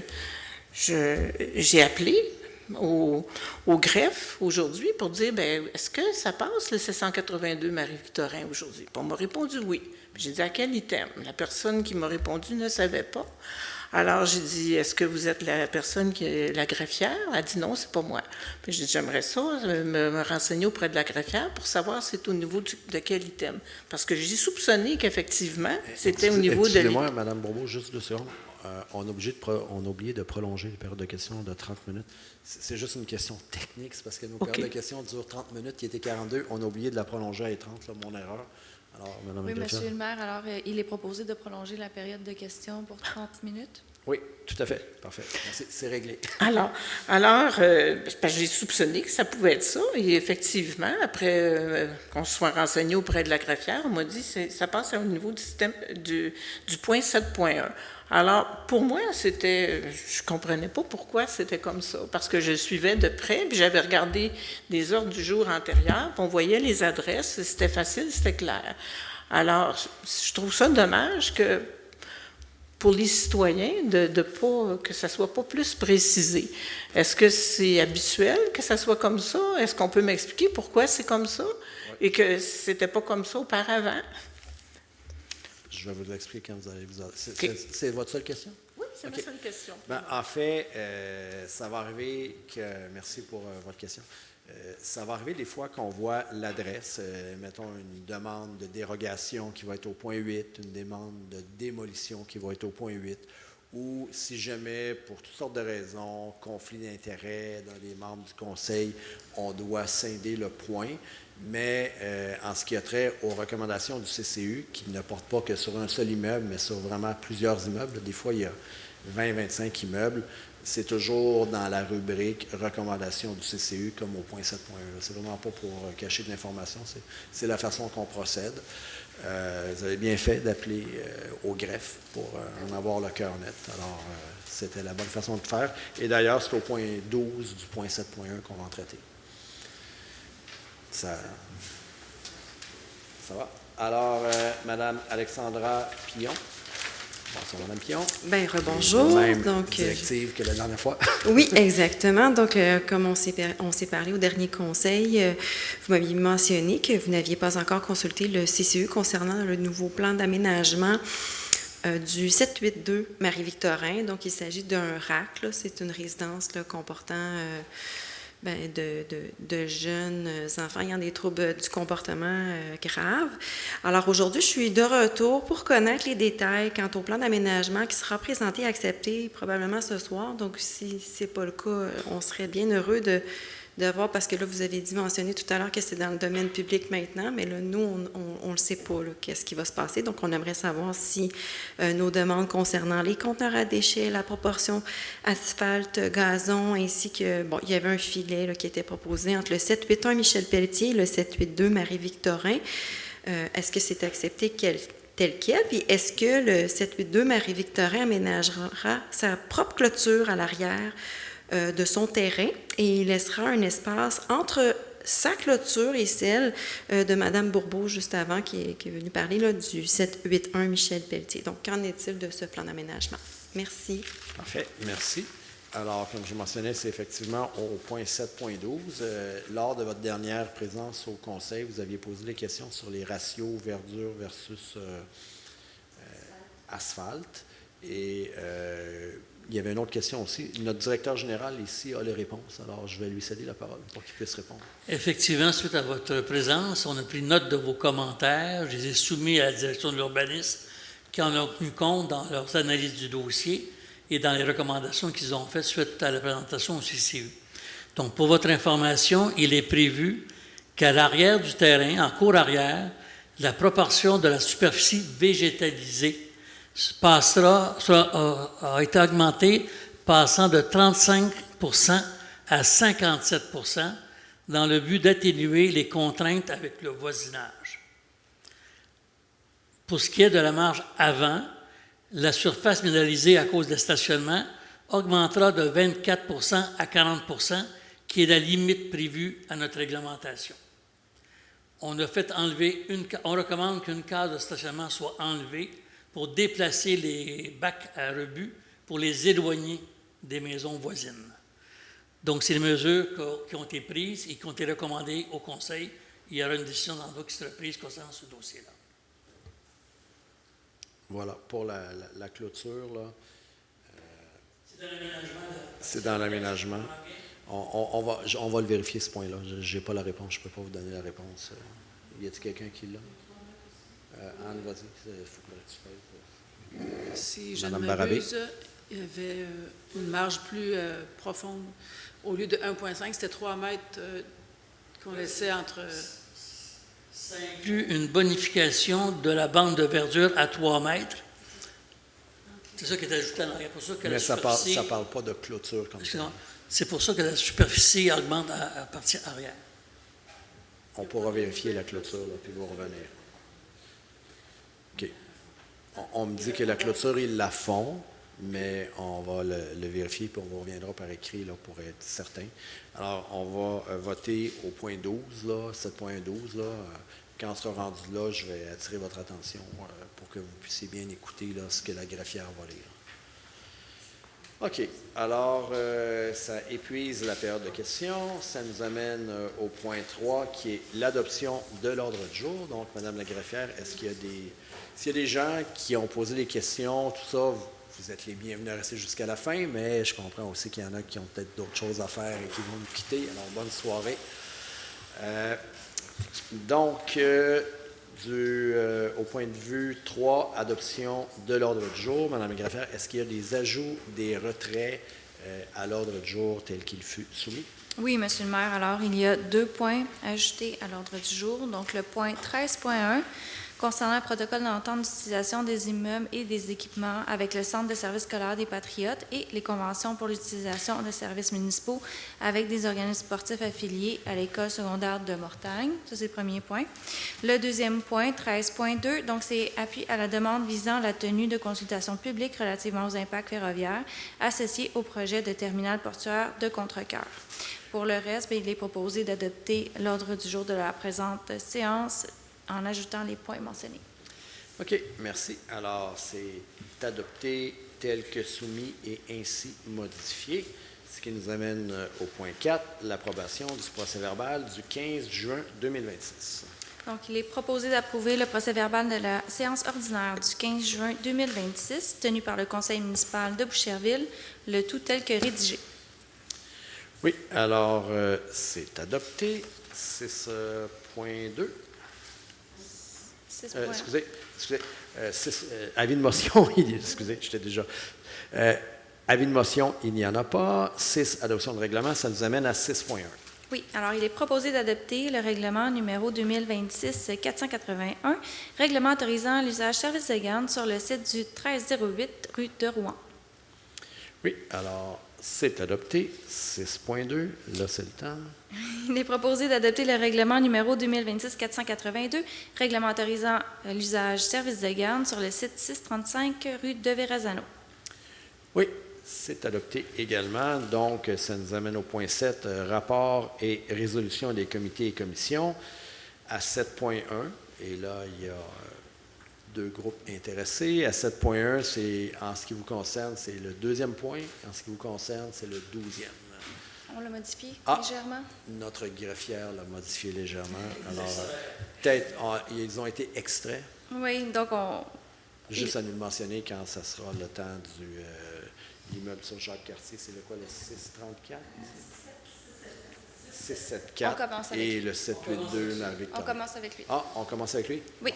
j'ai appelé au greffe aujourd'hui pour dire, bien, est-ce que ça passe le 782 Marie-Victorin aujourd'hui? Puis on m'a répondu oui. Puis j'ai dit, à quel item? La personne qui m'a répondu ne savait pas. Alors, j'ai dit, est-ce que vous êtes la personne qui est la greffière? Elle a dit non, c'est pas moi. Puis j'ai dit, j'aimerais ça, me renseigner auprès de la greffière pour savoir c'est au niveau de quel item. Parce que j'ai soupçonné qu'effectivement, c'était au niveau de... Excusez-moi, Mme Bourbeau, juste 2 secondes. On a oublié de prolonger la période de questions de 30 minutes. C'est juste une question technique, c'est parce que nos périodes de questions durent 30 minutes, qui étaient 42. On a oublié de la prolonger à 30, là, mon erreur. Alors, Mme Oui, Greffière. Monsieur le maire, alors il est proposé de prolonger la période de questions pour 30 minutes? Oui, tout à fait. Parfait. Merci. C'est réglé. Alors, j'ai soupçonné que ça pouvait être ça. Et effectivement, après qu'on se soit renseigné auprès de la greffière, on m'a dit que ça passe au niveau du système du point 7.1. Alors, pour moi, je ne comprenais pas pourquoi c'était comme ça, parce que je suivais de près, puis j'avais regardé des ordres du jour antérieurs, puis on voyait les adresses, c'était facile, c'était clair. Alors, je trouve ça dommage que pour les citoyens, que ça ne soit pas plus précisé. Est-ce que c'est habituel que ça soit comme ça? Est-ce qu'on peut m'expliquer pourquoi c'est comme ça et que ce n'était pas comme ça auparavant? Je vais vous expliquer quand vous allez vous... C'est votre seule question? Oui, c'est ma seule question. Ben, en fait, ça va arriver que... Merci pour votre question. Ça va arriver des fois qu'on voit l'adresse, mettons une demande de dérogation qui va être au point 8, une demande de démolition qui va être au point 8, ou si jamais, pour toutes sortes de raisons, conflit d'intérêts dans les membres du conseil, on doit scinder le point. Mais en ce qui a trait aux recommandations du CCU, qui ne portent pas que sur un seul immeuble, mais sur vraiment plusieurs immeubles, des fois il y a 20-25 immeubles, c'est toujours dans la rubrique recommandations du CCU comme au point 7.1. C'est vraiment pas pour cacher de l'information, c'est la façon qu'on procède. Vous avez bien fait d'appeler au greffe pour en avoir le cœur net. Alors, c'était la bonne façon de faire. Et d'ailleurs, c'est au point 12 du point 7.1 qu'on va en traiter. Ça va. Alors, Mme Alexandra Pillon. Bonsoir, Mme Pillon. Bien, rebonjour. Même donc, directive que la dernière fois. Oui, exactement. Donc, comme on s'est parlé au dernier conseil, vous m'aviez mentionné que vous n'aviez pas encore consulté le CCU concernant le nouveau plan d'aménagement du 782 Marie-Victorin. Donc, il s'agit d'un RAC. C'est une résidence là, comportant... de jeunes enfants ayant des troubles du comportement graves. Alors aujourd'hui, je suis de retour pour connaître les détails quant au plan d'aménagement qui sera présenté et accepté probablement ce soir. Donc si ce n'est pas le cas, on serait bien heureux de voir, parce que là, vous avez mentionné tout à l'heure que c'est dans le domaine public maintenant, mais là, nous, on ne le sait pas, qu'est-ce qui va se passer. Donc, on aimerait savoir si nos demandes concernant les conteneurs à déchets, la proportion asphalte, gazon, ainsi que, bon, il y avait un filet là, qui était proposé entre le 781 Michel-Pelletier et le 782 Marie-Victorin. Est-ce que c'est accepté tel quel? Puis est-ce que le 782 Marie-Victorin aménagera sa propre clôture à l'arrière de son terrain et il laissera un espace entre sa clôture et celle de Mme Bourbeau juste avant qui est venue parler là, du 781 Michel-Pelletier. Donc, qu'en est-il de ce plan d'aménagement? Merci. Parfait, merci. Alors, comme je mentionnais, c'est effectivement au point 7.12. Lors de votre dernière présence au Conseil, vous aviez posé des questions sur les ratios verdure versus asphalte. Et il y avait une autre question aussi. Notre directeur général ici a les réponses. Alors, je vais lui céder la parole pour qu'il puisse répondre. Effectivement, suite à votre présence, on a pris note de vos commentaires. Je les ai soumis à la direction de l'urbanisme qui en ont tenu compte dans leurs analyses du dossier et dans les recommandations qu'ils ont faites suite à la présentation au CCU. Donc, pour votre information, il est prévu qu'à l'arrière du terrain, en cour arrière, la proportion de la superficie végétalisée a été augmentée, passant de 35 % à 57 % dans le but d'atténuer les contraintes avec le voisinage. Pour ce qui est de la marge avant, la surface minéralisée à cause de stationnement augmentera de 24 % à 40 %, qui est la limite prévue à notre réglementation. On recommande qu'une case de stationnement soit enlevée pour déplacer les bacs à rebut pour les éloigner des maisons voisines. Donc, c'est les mesures qui ont été prises et qui ont été recommandées au Conseil. Il y aura une décision dans le dossier qui sera prise concernant ce dossier-là. Voilà, pour la clôture, là. C'est dans l'aménagement. C'est dans l'aménagement. On va le vérifier, ce point-là. Je n'ai pas la réponse. Je ne peux pas vous donner la réponse. Y a-t-il quelqu'un qui l'a? Anne, vas-y. Il faut que tu pèses. Si je ne Madame Barabé. m'abuse, il y avait une marge plus profonde. Au lieu de 1,5, c'était 3 mètres qu'on laissait entre... Ça inclut une bonification de la bande de verdure à 3 mètres. C'est ça qui est ajouté en arrière. Mais ça ne parle pas de clôture comme ça. C'est pour ça que la superficie augmente à partir arrière. On pourra vérifier la clôture, là, puis vous revenir. OK. On me dit que la clôture, ils la font, mais on va le vérifier, puis on vous reviendra par écrit là, pour être certain. Alors, on va voter au point 12, là, 7.12. Là. Quand on sera rendu là, je vais attirer votre attention pour que vous puissiez bien écouter là, ce que la greffière va lire. OK. Alors, ça épuise la période de questions. Ça nous amène au point 3, qui est l'adoption de l'ordre du jour. Donc, Madame la greffière, est-ce qu'il y a s'il y a des gens qui ont posé des questions, tout ça, vous êtes les bienvenus à rester jusqu'à la fin, mais je comprends aussi qu'il y en a qui ont peut-être d'autres choses à faire et qui vont nous quitter. Alors, bonne soirée. Au point de vue 3, adoption de l'ordre du jour. Madame la greffière, est-ce qu'il y a des ajouts, des retraits à l'ordre du jour tel qu'il fut soumis? Oui, Monsieur le maire. Alors, il y a 2 points ajoutés à l'ordre du jour. Donc, le point 13.1, concernant le protocole d'entente d'utilisation des immeubles et des équipements avec le Centre de services scolaires des Patriotes et les conventions pour l'utilisation de services municipaux avec des organismes sportifs affiliés à l'École secondaire de Mortagne. Ça, c'est le premier point. Le deuxième point, 13.2, donc c'est appui à la demande visant la tenue de consultations publiques relativement aux impacts ferroviaires associés au projet de terminal portuaire de Contrecœur. Pour le reste, il est proposé d'adopter l'ordre du jour de la présente séance en ajoutant les points mentionnés. OK, merci. Alors, c'est adopté tel que soumis et ainsi modifié, ce qui nous amène au point 4, l'approbation du procès-verbal du 15 juin 2026. Donc, il est proposé d'approuver le procès-verbal de la séance ordinaire du 15 juin 2026, tenue par le Conseil municipal de Boucherville, le tout tel que rédigé. Oui, alors, c'est adopté. 6.2. Excusez, avis de motion, excusez, j'étais déjà. Avis de motion, il n'y en a pas. 6, adoption de règlement, ça nous amène à 6.1. Oui, alors il est proposé d'adopter le règlement numéro 2026-481, règlement autorisant l'usage service de garde sur le site du 1308 rue de Rouen. Oui, alors, c'est adopté. 6.2, là, c'est le temps. Il est proposé d'adopter le règlement numéro 2026-482, règlement autorisant l'usage service de garde sur le site 635 rue de Verrazano. Oui, c'est adopté également. Donc, ça nous amène au point 7, rapport et résolution des comités et commissions, à 7.1. Et là, il y a 2 groupes intéressés. À 7.1, c'est en ce qui vous concerne, c'est le 2e point. En ce qui vous concerne, c'est le 12e. On l'a modifié Ah. légèrement? Notre greffière l'a modifié légèrement. Alors, peut-être, ils ont été extraits. Oui, donc Juste à nous le mentionner quand ça sera le temps de l'immeuble sur Jacques-Cartier. C'est le quoi, le 634? 674. On commence avec et lui. le 782, Marie-Victorin. on commence avec lui. Ah, on commence avec lui? Oui.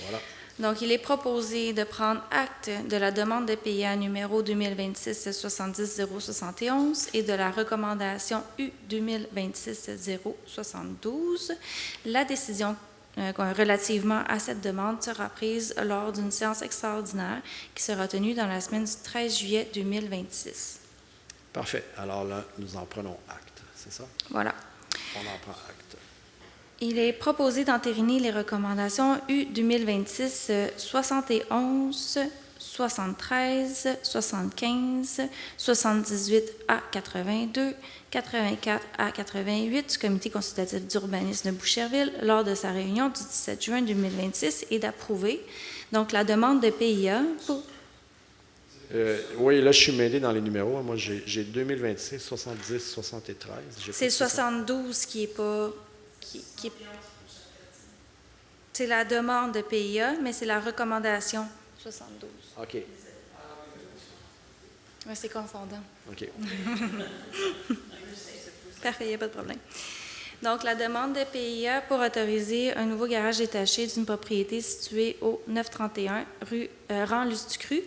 Voilà. Donc, il est proposé de prendre acte de la demande de PIA numéro 2026-70-071 et de la recommandation U 2026-072. La décision relativement à cette demande sera prise lors d'une séance extraordinaire qui sera tenue dans la semaine du 13 juillet 2026. Parfait. Alors là, nous en prenons acte, c'est ça? Voilà. On en prend acte. Il est proposé d'entériner les recommandations U 2026 71, 73, 75, 78 à 82, 84 à 88 du Comité consultatif d'urbanisme de Boucherville lors de sa réunion du 17 juin 2026 et d'approuver donc la demande de PIA pour... Oui, là, je suis mêlé dans les numéros. Moi, j'ai 2026, 70, 73. C'est 72 qui est pas... C'est la demande de PIA, mais c'est la recommandation 72. OK. Oui, c'est confondant. OK. Parfait, il n'y a pas de problème. Donc, la demande de PIA pour autoriser un nouveau garage détaché d'une propriété située au 931 rang Lustucru,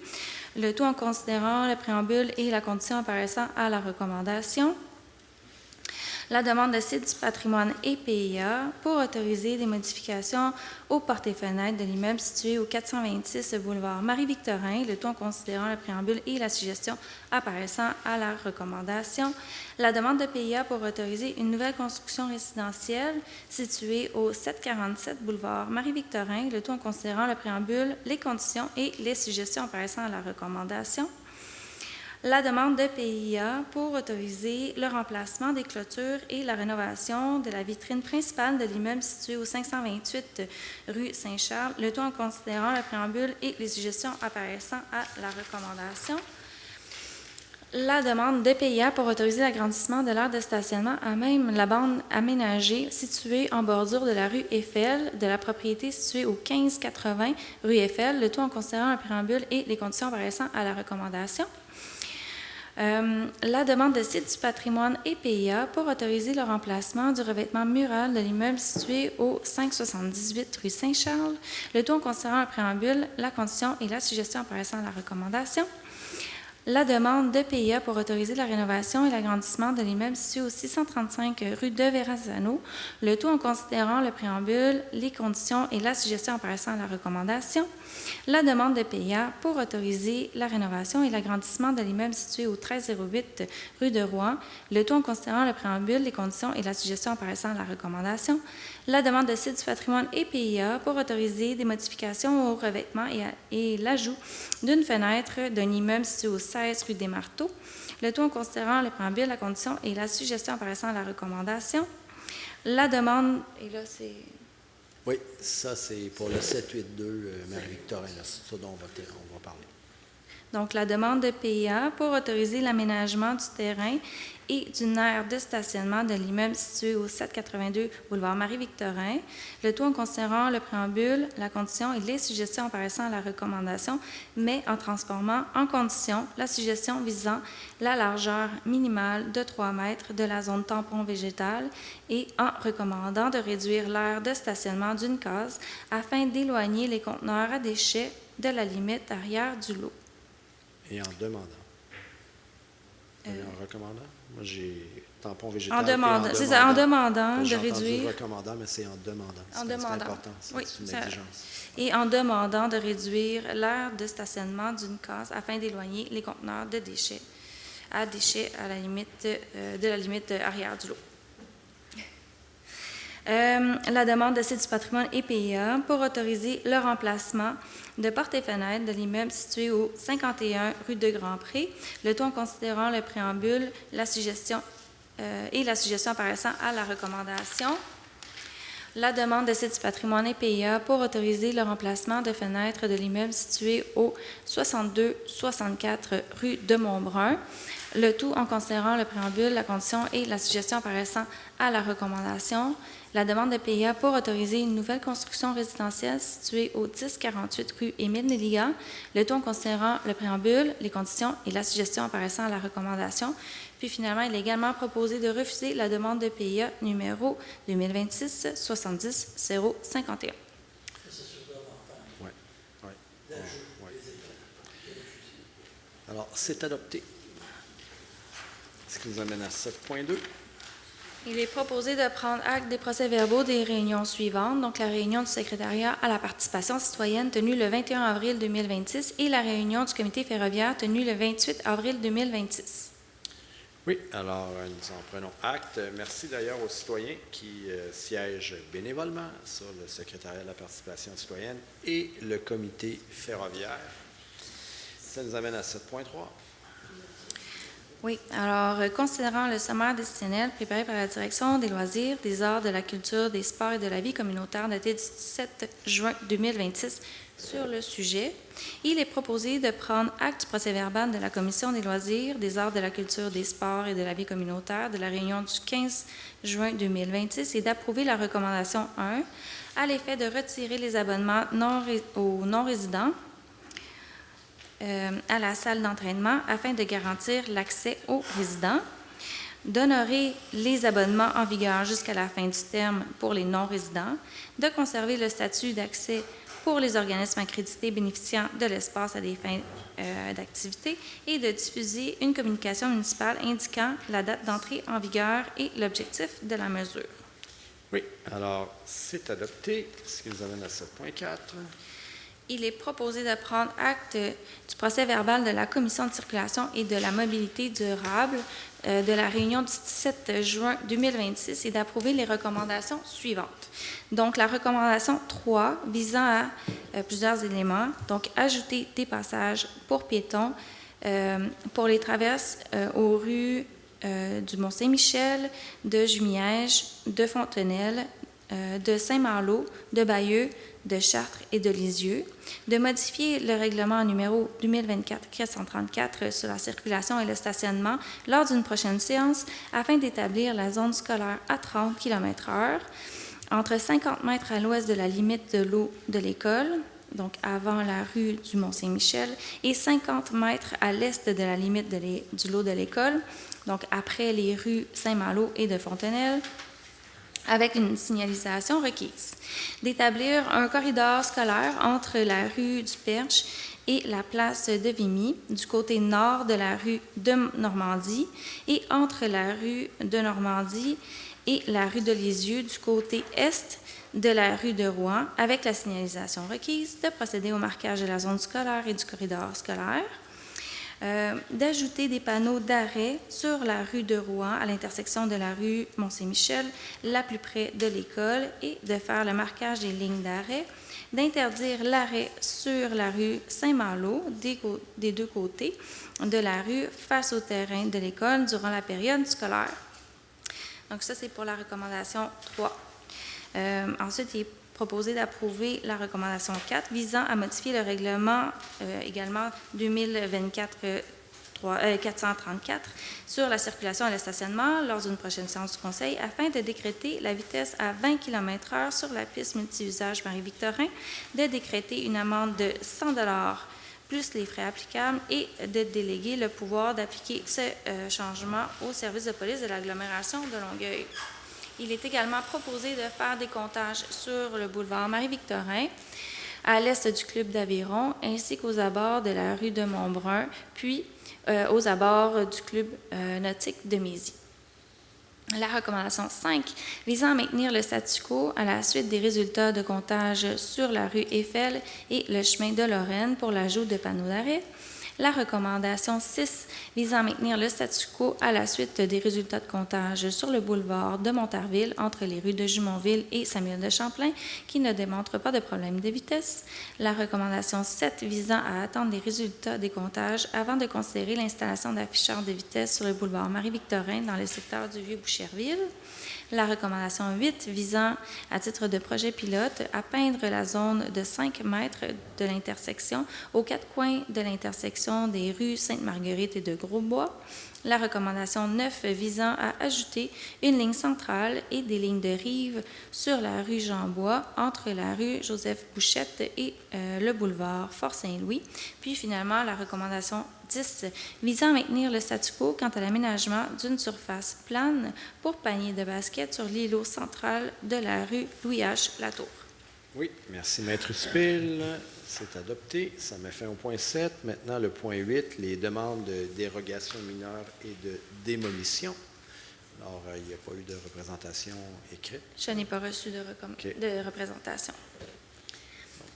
le tout en considérant le préambule et la condition apparaissant à la recommandation. La demande de site du patrimoine et PIA pour autoriser des modifications aux portes et fenêtres de l'immeuble situé au 426 boulevard Marie-Victorin, le tout en considérant le préambule et la suggestion apparaissant à la recommandation. La demande de PIA pour autoriser une nouvelle construction résidentielle située au 747 boulevard Marie-Victorin, le tout en considérant le préambule, les conditions et les suggestions apparaissant à la recommandation. La demande de PIA pour autoriser le remplacement des clôtures et la rénovation de la vitrine principale de l'immeuble situé au 528 rue Saint-Charles, le tout en considérant le préambule et les suggestions apparaissant à la recommandation. La demande de PIA pour autoriser l'agrandissement de l'aire de stationnement à même la bande aménagée située en bordure de la rue Eiffel, de la propriété située au 1580 rue Eiffel, le tout en considérant le préambule et les conditions apparaissant à la recommandation. La demande de site du patrimoine et PIA pour autoriser le remplacement du revêtement mural de l'immeuble situé au 578 rue Saint-Charles, le tout en considérant le préambule, la condition et la suggestion apparaissant à la recommandation. La demande de PIA pour autoriser la rénovation et l'agrandissement de l'immeuble situé au 635 rue de Verrazano, le tout en considérant le préambule, les conditions et la suggestion apparaissant à la recommandation. La demande de PIA pour autoriser la rénovation et l'agrandissement de l'immeuble situé au 1308 rue de Rouen, le tout en considérant le préambule, les conditions et la suggestion apparaissant à la recommandation. La demande de site du patrimoine et PIA pour autoriser des modifications au revêtement et l'ajout d'une fenêtre d'un immeuble situé au 16 rue des Marteaux, le tout en considérant le préambule, la condition et la suggestion apparaissant à la recommandation. La demande, et là c'est... Oui, ça c'est pour le 782 Marie-Victorin, c'est ça dont on va parler. Donc, la demande de PIA pour autoriser l'aménagement du terrain et d'une aire de stationnement de l'immeuble situé au 782 boulevard Marie-Victorin, le tout en considérant le préambule, la condition et les suggestions apparaissant à la recommandation, mais en transformant en condition la suggestion visant la largeur minimale de 3 mètres de la zone tampon végétale et en recommandant de réduire l'aire de stationnement d'une case afin d'éloigner les conteneurs à déchets de la limite arrière du lot. Et en demandant. En recommandant? Moi, j'ai tampon végétal. En demandant, c'est ça, en demandant de réduire. Recommandant, mais c'est en demandant. En demandant. C'est important, Oui, c'est une exigence. Et en demandant de réduire l'aire de stationnement d'une case afin d'éloigner les conteneurs de déchets à la limite de la limite arrière du lot. La demande de site du patrimoine et PIA pour autoriser le remplacement de portes et fenêtres de l'immeuble situé au 51 rue de Grand-Pré, le tout en considérant le préambule, la suggestion et la suggestion apparaissant à la recommandation. La demande de site du patrimoine et PIA pour autoriser le remplacement de fenêtres de l'immeuble situé au 62-64 rue de Montbrun, le tout en considérant le préambule, la condition et la suggestion apparaissant à la recommandation. La demande de PIA pour autoriser une nouvelle construction résidentielle située au 1048 rue Émile Néliga, le tout en considérant le préambule, les conditions et la suggestion apparaissant à la recommandation. Puis finalement, il est également proposé de refuser la demande de PIA numéro 2026-70-051. Oui. Alors, c'est adopté. Ce qui nous amène à 7.2. Il est proposé de prendre acte des procès-verbaux des réunions suivantes, donc la réunion du secrétariat à la participation citoyenne tenue le 21 avril 2026 et la réunion du comité ferroviaire tenue le 28 avril 2026. Oui, alors nous en prenons acte. Merci d'ailleurs aux citoyens qui siègent bénévolement sur le secrétariat de la participation citoyenne et le comité ferroviaire. Ça nous amène à 7.3. Oui, alors, considérant le sommaire décisionnel préparé par la Direction des loisirs, des arts, de la culture, des sports et de la vie communautaire daté du 17 juin 2026 sur le sujet, il est proposé de prendre acte du procès-verbal de la Commission des loisirs, des arts, de la culture, des sports et de la vie communautaire de la réunion du 15 juin 2026 et d'approuver la recommandation 1 à l'effet de retirer les abonnements aux non-résidents à la salle d'entraînement afin de garantir l'accès aux résidents, d'honorer les abonnements en vigueur jusqu'à la fin du terme pour les non-résidents, de conserver le statut d'accès pour les organismes accrédités bénéficiant de l'espace à des fins d'activité et de diffuser une communication municipale indiquant la date d'entrée en vigueur et l'objectif de la mesure. Oui, alors c'est adopté, ce qui nous amène à 7.4. Il est proposé de prendre acte du procès-verbal de la Commission de circulation et de la mobilité durable de la réunion du 17 juin 2026 et d'approuver les recommandations suivantes. Donc, la recommandation 3 visant à plusieurs éléments, donc ajouter des passages pour piétons pour les traverses aux rues du Mont-Saint-Michel, de Jumièges, de Fontenelle, de Saint-Malo, de Bayeux, de Chartres et de Lisieux, de modifier le règlement numéro 2024-434 sur la circulation et le stationnement lors d'une prochaine séance afin d'établir la zone scolaire à 30 km/h entre 50 mètres à l'ouest de la limite de l'eau de l'école, donc avant la rue du Mont-Saint-Michel, et 50 mètres à l'est de la limite du lot de l'école, donc après les rues Saint-Malo et de Fontenelle, avec une signalisation requise. D'établir un corridor scolaire entre la rue du Perche et la place de Vimy, du côté nord de la rue de Normandie, et entre la rue de Normandie et la rue de Lisieux, du côté est de la rue de Rouen, avec la signalisation requise, de procéder au marquage de la zone scolaire et du corridor scolaire, d'ajouter des panneaux d'arrêt sur la rue de Rouen à l'intersection de la rue Mont-Saint-Michel, la plus près de l'école, et de faire le marquage des lignes d'arrêt, d'interdire l'arrêt sur la rue Saint-Malo des deux côtés de la rue face au terrain de l'école durant la période scolaire. Donc ça, c'est pour la recommandation 3. Ensuite, il est proposé d'approuver la recommandation 4 visant à modifier le règlement également 2024-434 sur la circulation et le stationnement lors d'une prochaine séance du Conseil afin de décréter la vitesse à 20 km/h sur la piste multi-usage Marie-Victorin, de décréter une amende de 100 $ plus les frais applicables et de déléguer le pouvoir d'appliquer ce changement au service de police de l'agglomération de Longueuil. Il est également proposé de faire des comptages sur le boulevard Marie-Victorin, à l'est du club d'Aviron, ainsi qu'aux abords de la rue de Montbrun, puis aux abords du club nautique de Mézy. La recommandation 5 visant à maintenir le statu quo à la suite des résultats de comptage sur la rue Eiffel et le chemin de Lorraine pour l'ajout de panneaux d'arrêt. La recommandation 6 visant à maintenir le statu quo à la suite des résultats de comptage sur le boulevard de Montarville entre les rues de Jumonville et Samuel de Champlain qui ne démontrent pas de problème de vitesse. La recommandation 7 visant à attendre les résultats des comptages avant de considérer l'installation d'afficheurs de vitesse sur le boulevard Marie-Victorin dans le secteur du Vieux-Boucherville. La recommandation 8 visant, à titre de projet pilote, à peindre la zone de 5 mètres de l'intersection aux 4 coins de l'intersection des rues Sainte-Marguerite et de Grosbois. La recommandation 9 visant à ajouter une ligne centrale et des lignes de rive sur la rue Jean-Bois entre la rue Joseph-Bouchette et le boulevard Fort-Saint-Louis. Puis finalement, la recommandation 10 visant à maintenir le statu quo quant à l'aménagement d'une surface plane pour panier de basket sur l'îlot central de la rue Louis-H. Latour. Oui, merci, Maître Spil. C'est adopté. Ça met fin au point 7. Maintenant, le point 8, les demandes de dérogation mineure et de démolition. Alors, il n'y a pas eu de représentation écrite. Je n'ai pas reçu de représentation.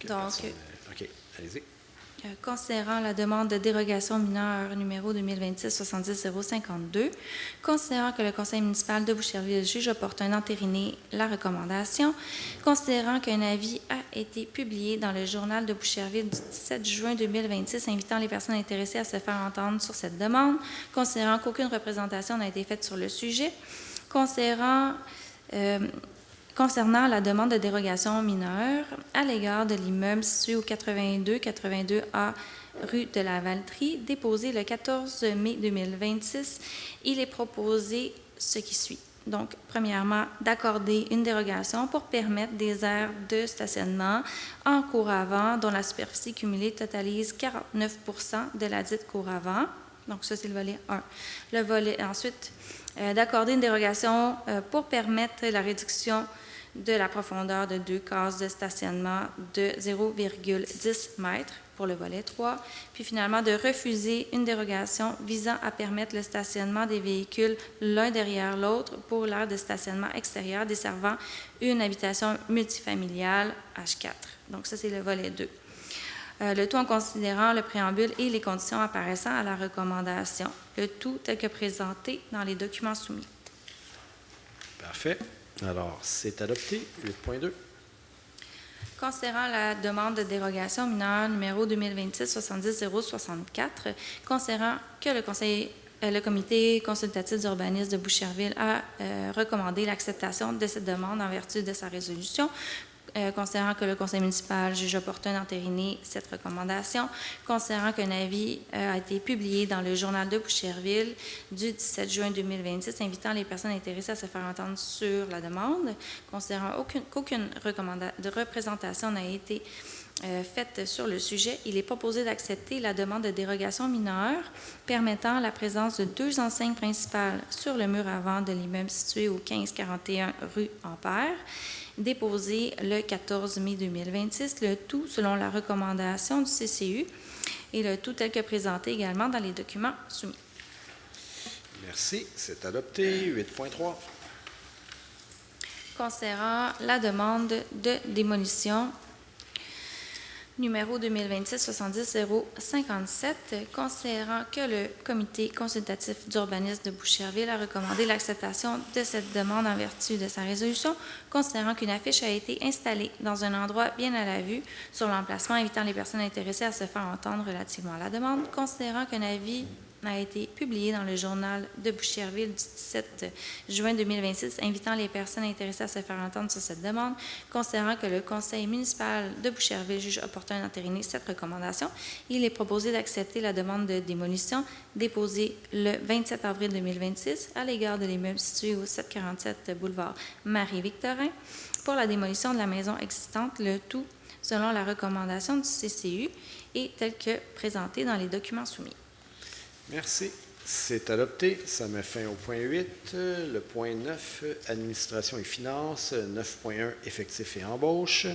Donc, OK, allez-y. Considérant la demande de dérogation mineure numéro 2026-70-052, considérant que le conseil municipal de Boucherville juge opportun d'entériner la recommandation, considérant qu'un avis a été publié dans le journal de Boucherville du 17 juin 2026 invitant les personnes intéressées à se faire entendre sur cette demande, considérant qu'aucune représentation n'a été faite sur le sujet, concernant la demande de dérogation mineure à l'égard de l'immeuble situé au 82A rue de la Valtrie, déposé le 14 mai 2026, il est proposé ce qui suit. Donc, premièrement, d'accorder une dérogation pour permettre des aires de stationnement en cour avant dont la superficie cumulée totalise 49 % de la dite cour avant. Donc, ça, c'est le volet 1. Le volet, ensuite, d'accorder une dérogation pour permettre la réduction de la profondeur de 2 cases de stationnement de 0,10 m pour le volet 3, puis finalement de refuser une dérogation visant à permettre le stationnement des véhicules l'un derrière l'autre pour l'aire de stationnement extérieur desservant une habitation multifamiliale H4. Donc ça, c'est le volet 2. Le tout en considérant le préambule et les conditions apparaissant à la recommandation, le tout tel que présenté dans les documents soumis. Parfait. Alors, c'est adopté. 8.2. Considérant la demande de dérogation mineure numéro 2026-70-064, considérant que le comité consultatif d'urbanisme de Boucherville a recommandé l'acceptation de cette demande en vertu de sa résolution, considérant que le conseil municipal juge opportun d'entériner cette recommandation, considérant qu'un avis a été publié dans le journal de Boucherville du 17 juin 2026 invitant les personnes intéressées à se faire entendre sur la demande, considérant qu'aucune représentation n'a été faite sur le sujet, il est proposé d'accepter la demande de dérogation mineure permettant la présence de 2 enseignes principales sur le mur avant de l'immeuble situé au 1541 rue Ampère, déposé le 14 mai 2026, le tout selon la recommandation du CCU et le tout tel que présenté également dans les documents soumis. Merci, c'est adopté. 8.3. Considérant la demande de démolition numéro 2026-70-057, considérant que le comité consultatif d'urbanisme de Boucherville a recommandé l'acceptation de cette demande en vertu de sa résolution, considérant qu'une affiche a été installée dans un endroit bien à la vue sur l'emplacement, invitant les personnes intéressées à se faire entendre relativement à la demande, considérant qu'un avis a été publié dans le journal de Boucherville du 17 juin 2026, invitant les personnes intéressées à se faire entendre sur cette demande, considérant que le conseil municipal de Boucherville juge opportun d'entériner cette recommandation. Il est proposé d'accepter la demande de démolition déposée le 27 avril 2026 à l'égard de l'immeuble situé au 747 boulevard Marie-Victorin pour la démolition de la maison existante, le tout selon la recommandation du CCU et tel que présenté dans les documents soumis. Merci. C'est adopté. Ça met fin au point 8. Le point 9, administration et finances. 9.1, effectifs et embauche.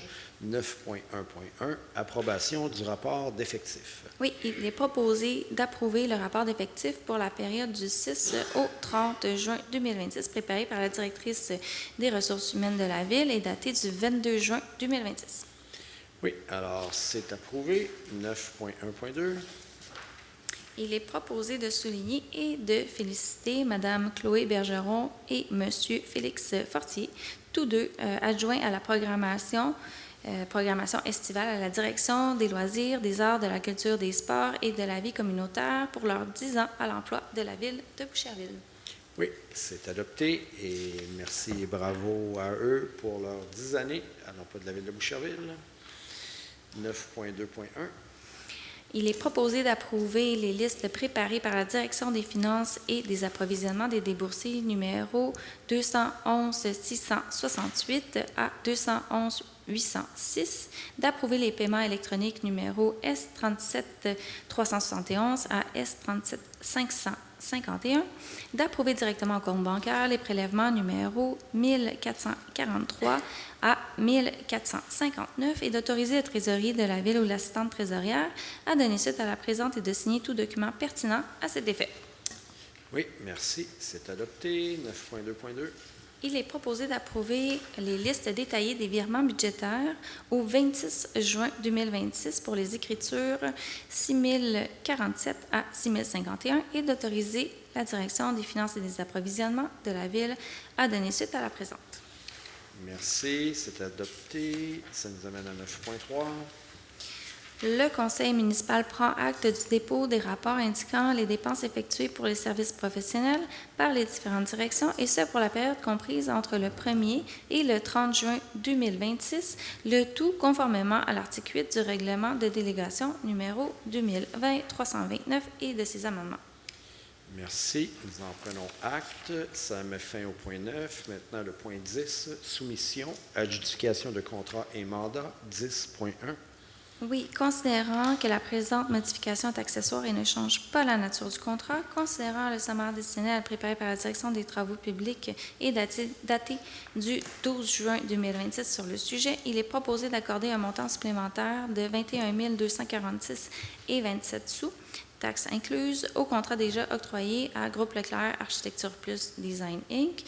9.1.1, approbation du rapport d'effectifs. Oui, il est proposé d'approuver le rapport d'effectifs pour la période du 6 au 30 juin 2026, préparé par la directrice des ressources humaines de la Ville et daté du 22 juin 2026. Oui, alors c'est approuvé. 9.1.2. Il est proposé de souligner et de féliciter Mme Chloé Bergeron et M. Félix Fortier, tous deux adjoints à la programmation estivale à la direction des loisirs, des arts, de la culture, des sports et de la vie communautaire pour leurs 10 ans à l'emploi de la Ville de Boucherville. Oui, c'est adopté et merci et bravo à eux pour leurs 10 années à l'emploi de la Ville de Boucherville. 9.2.1. Il est proposé d'approuver les listes préparées par la Direction des finances et des approvisionnements des déboursés numéro 211-668 à 211-806, d'approuver les paiements électroniques numéro S37-371 à S37-551, d'approuver directement au compte bancaire les prélèvements numéro 1443 à 1459 et d'autoriser le trésorier de la Ville ou l'assistante trésorière à donner suite à la présente et de signer tout document pertinent à cet effet. Oui, merci. C'est adopté. 9.2.2. Il est proposé d'approuver les listes détaillées des virements budgétaires au 26 juin 2026 pour les écritures 6047 à 6051 et d'autoriser la Direction des finances et des approvisionnements de la Ville à donner suite à la présente. Merci, c'est adopté. Ça nous amène à 9.3. Le Conseil municipal prend acte du dépôt des rapports indiquant les dépenses effectuées pour les services professionnels par les différentes directions, et ce pour la période comprise entre le 1er et le 30 juin 2026, le tout conformément à l'article 8 du règlement de délégation numéro 2020-329 et de ses amendements. Merci, nous en prenons acte. Ça met fin au point 9. Maintenant, le point 10, soumission, adjudication de contrat et mandat, 10.1. Oui, considérant que la présente modification est accessoire et ne change pas la nature du contrat, considérant le sommaire décennal préparé par la Direction des travaux publics et daté du 12 juin 2026 sur le sujet, il est proposé d'accorder un montant supplémentaire de 21 246,27 sous, taxes incluses, au contrat déjà octroyé à Groupe Leclerc Architecture Plus Design Inc.,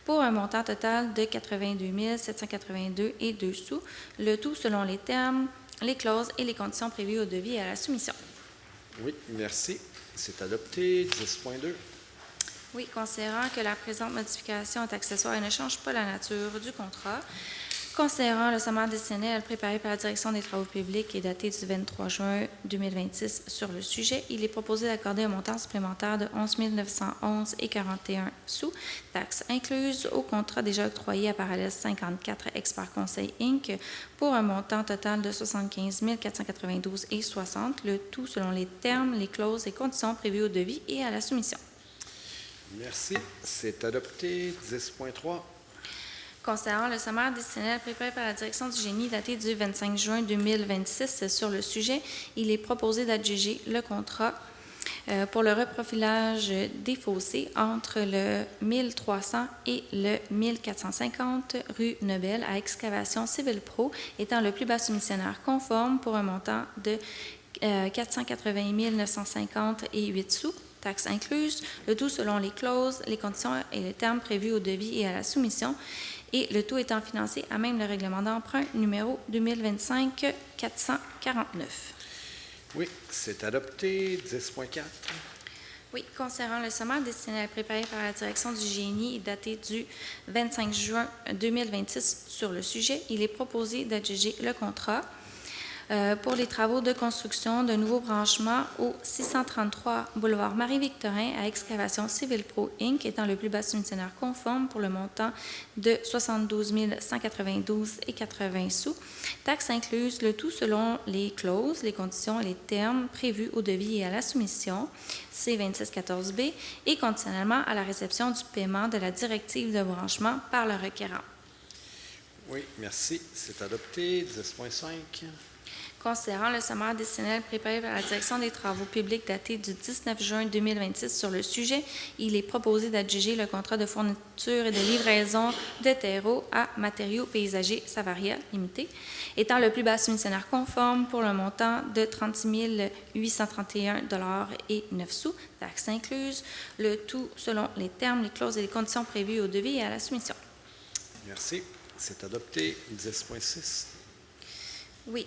pour un montant total de 82 782,02 sous, le tout selon les termes, les clauses et les conditions prévues au devis et à la soumission. Oui, merci. C'est adopté. 10.2. Oui, considérant que la présente modification est accessoire et ne change pas la nature du contrat, considérant le sommaire décennal préparé par la Direction des travaux publics et daté du 23 juin 2026 sur le sujet, il est proposé d'accorder un montant supplémentaire de 11 911,41 sous, taxes incluses, au contrat déjà octroyé à Parallèle 54 Expert Conseil Inc. pour un montant total de 75 492,60, le tout selon les termes, les clauses et conditions prévues au devis et à la soumission. Merci. C'est adopté. 10.3. Concernant le sommaire décennal préparé par la Direction du génie daté du 25 juin 2026 sur le sujet, il est proposé d'adjuger le contrat pour le reprofilage des fossés entre le 1300 et le 1450 rue Nobel à Excavation Civil Pro, étant le plus bas soumissionnaire conforme pour un montant de 480 950,08 sous, taxes incluses, le tout selon les clauses, les conditions et les termes prévus au devis et à la soumission, et le tout étant financé à même le règlement d'emprunt numéro 2025-449. Oui, c'est adopté. 10.4. Oui, concernant le sommaire décennal préparé par la Direction du génie et daté du 25 juin 2026 sur le sujet, il est proposé d'adjuger le contrat pour les travaux de construction d'un nouveau branchement au 633 boulevard Marie-Victorin à Excavation Civil Pro Inc., étant le plus bas soumissionnaire conforme pour le montant de 72 192,80 sous, taxes incluses, le tout selon les clauses, les conditions et les termes prévus au devis et à la soumission, C2614B, et conditionnellement à la réception du paiement de la directive de branchement par le requérant. Oui, merci. C'est adopté. 10.5. Considérant le sommaire décennal préparé par la Direction des travaux publics daté du 19 juin 2026 sur le sujet, il est proposé d'adjuger le contrat de fourniture et de livraison de terreau à Matériaux paysagers Savaria Limité, étant le plus bas soumissionnaire conforme pour le montant de 36 831,09 sous, taxes incluses, le tout selon les termes, les clauses et les conditions prévues au devis et à la soumission. Merci. C'est adopté. 10.6. Oui.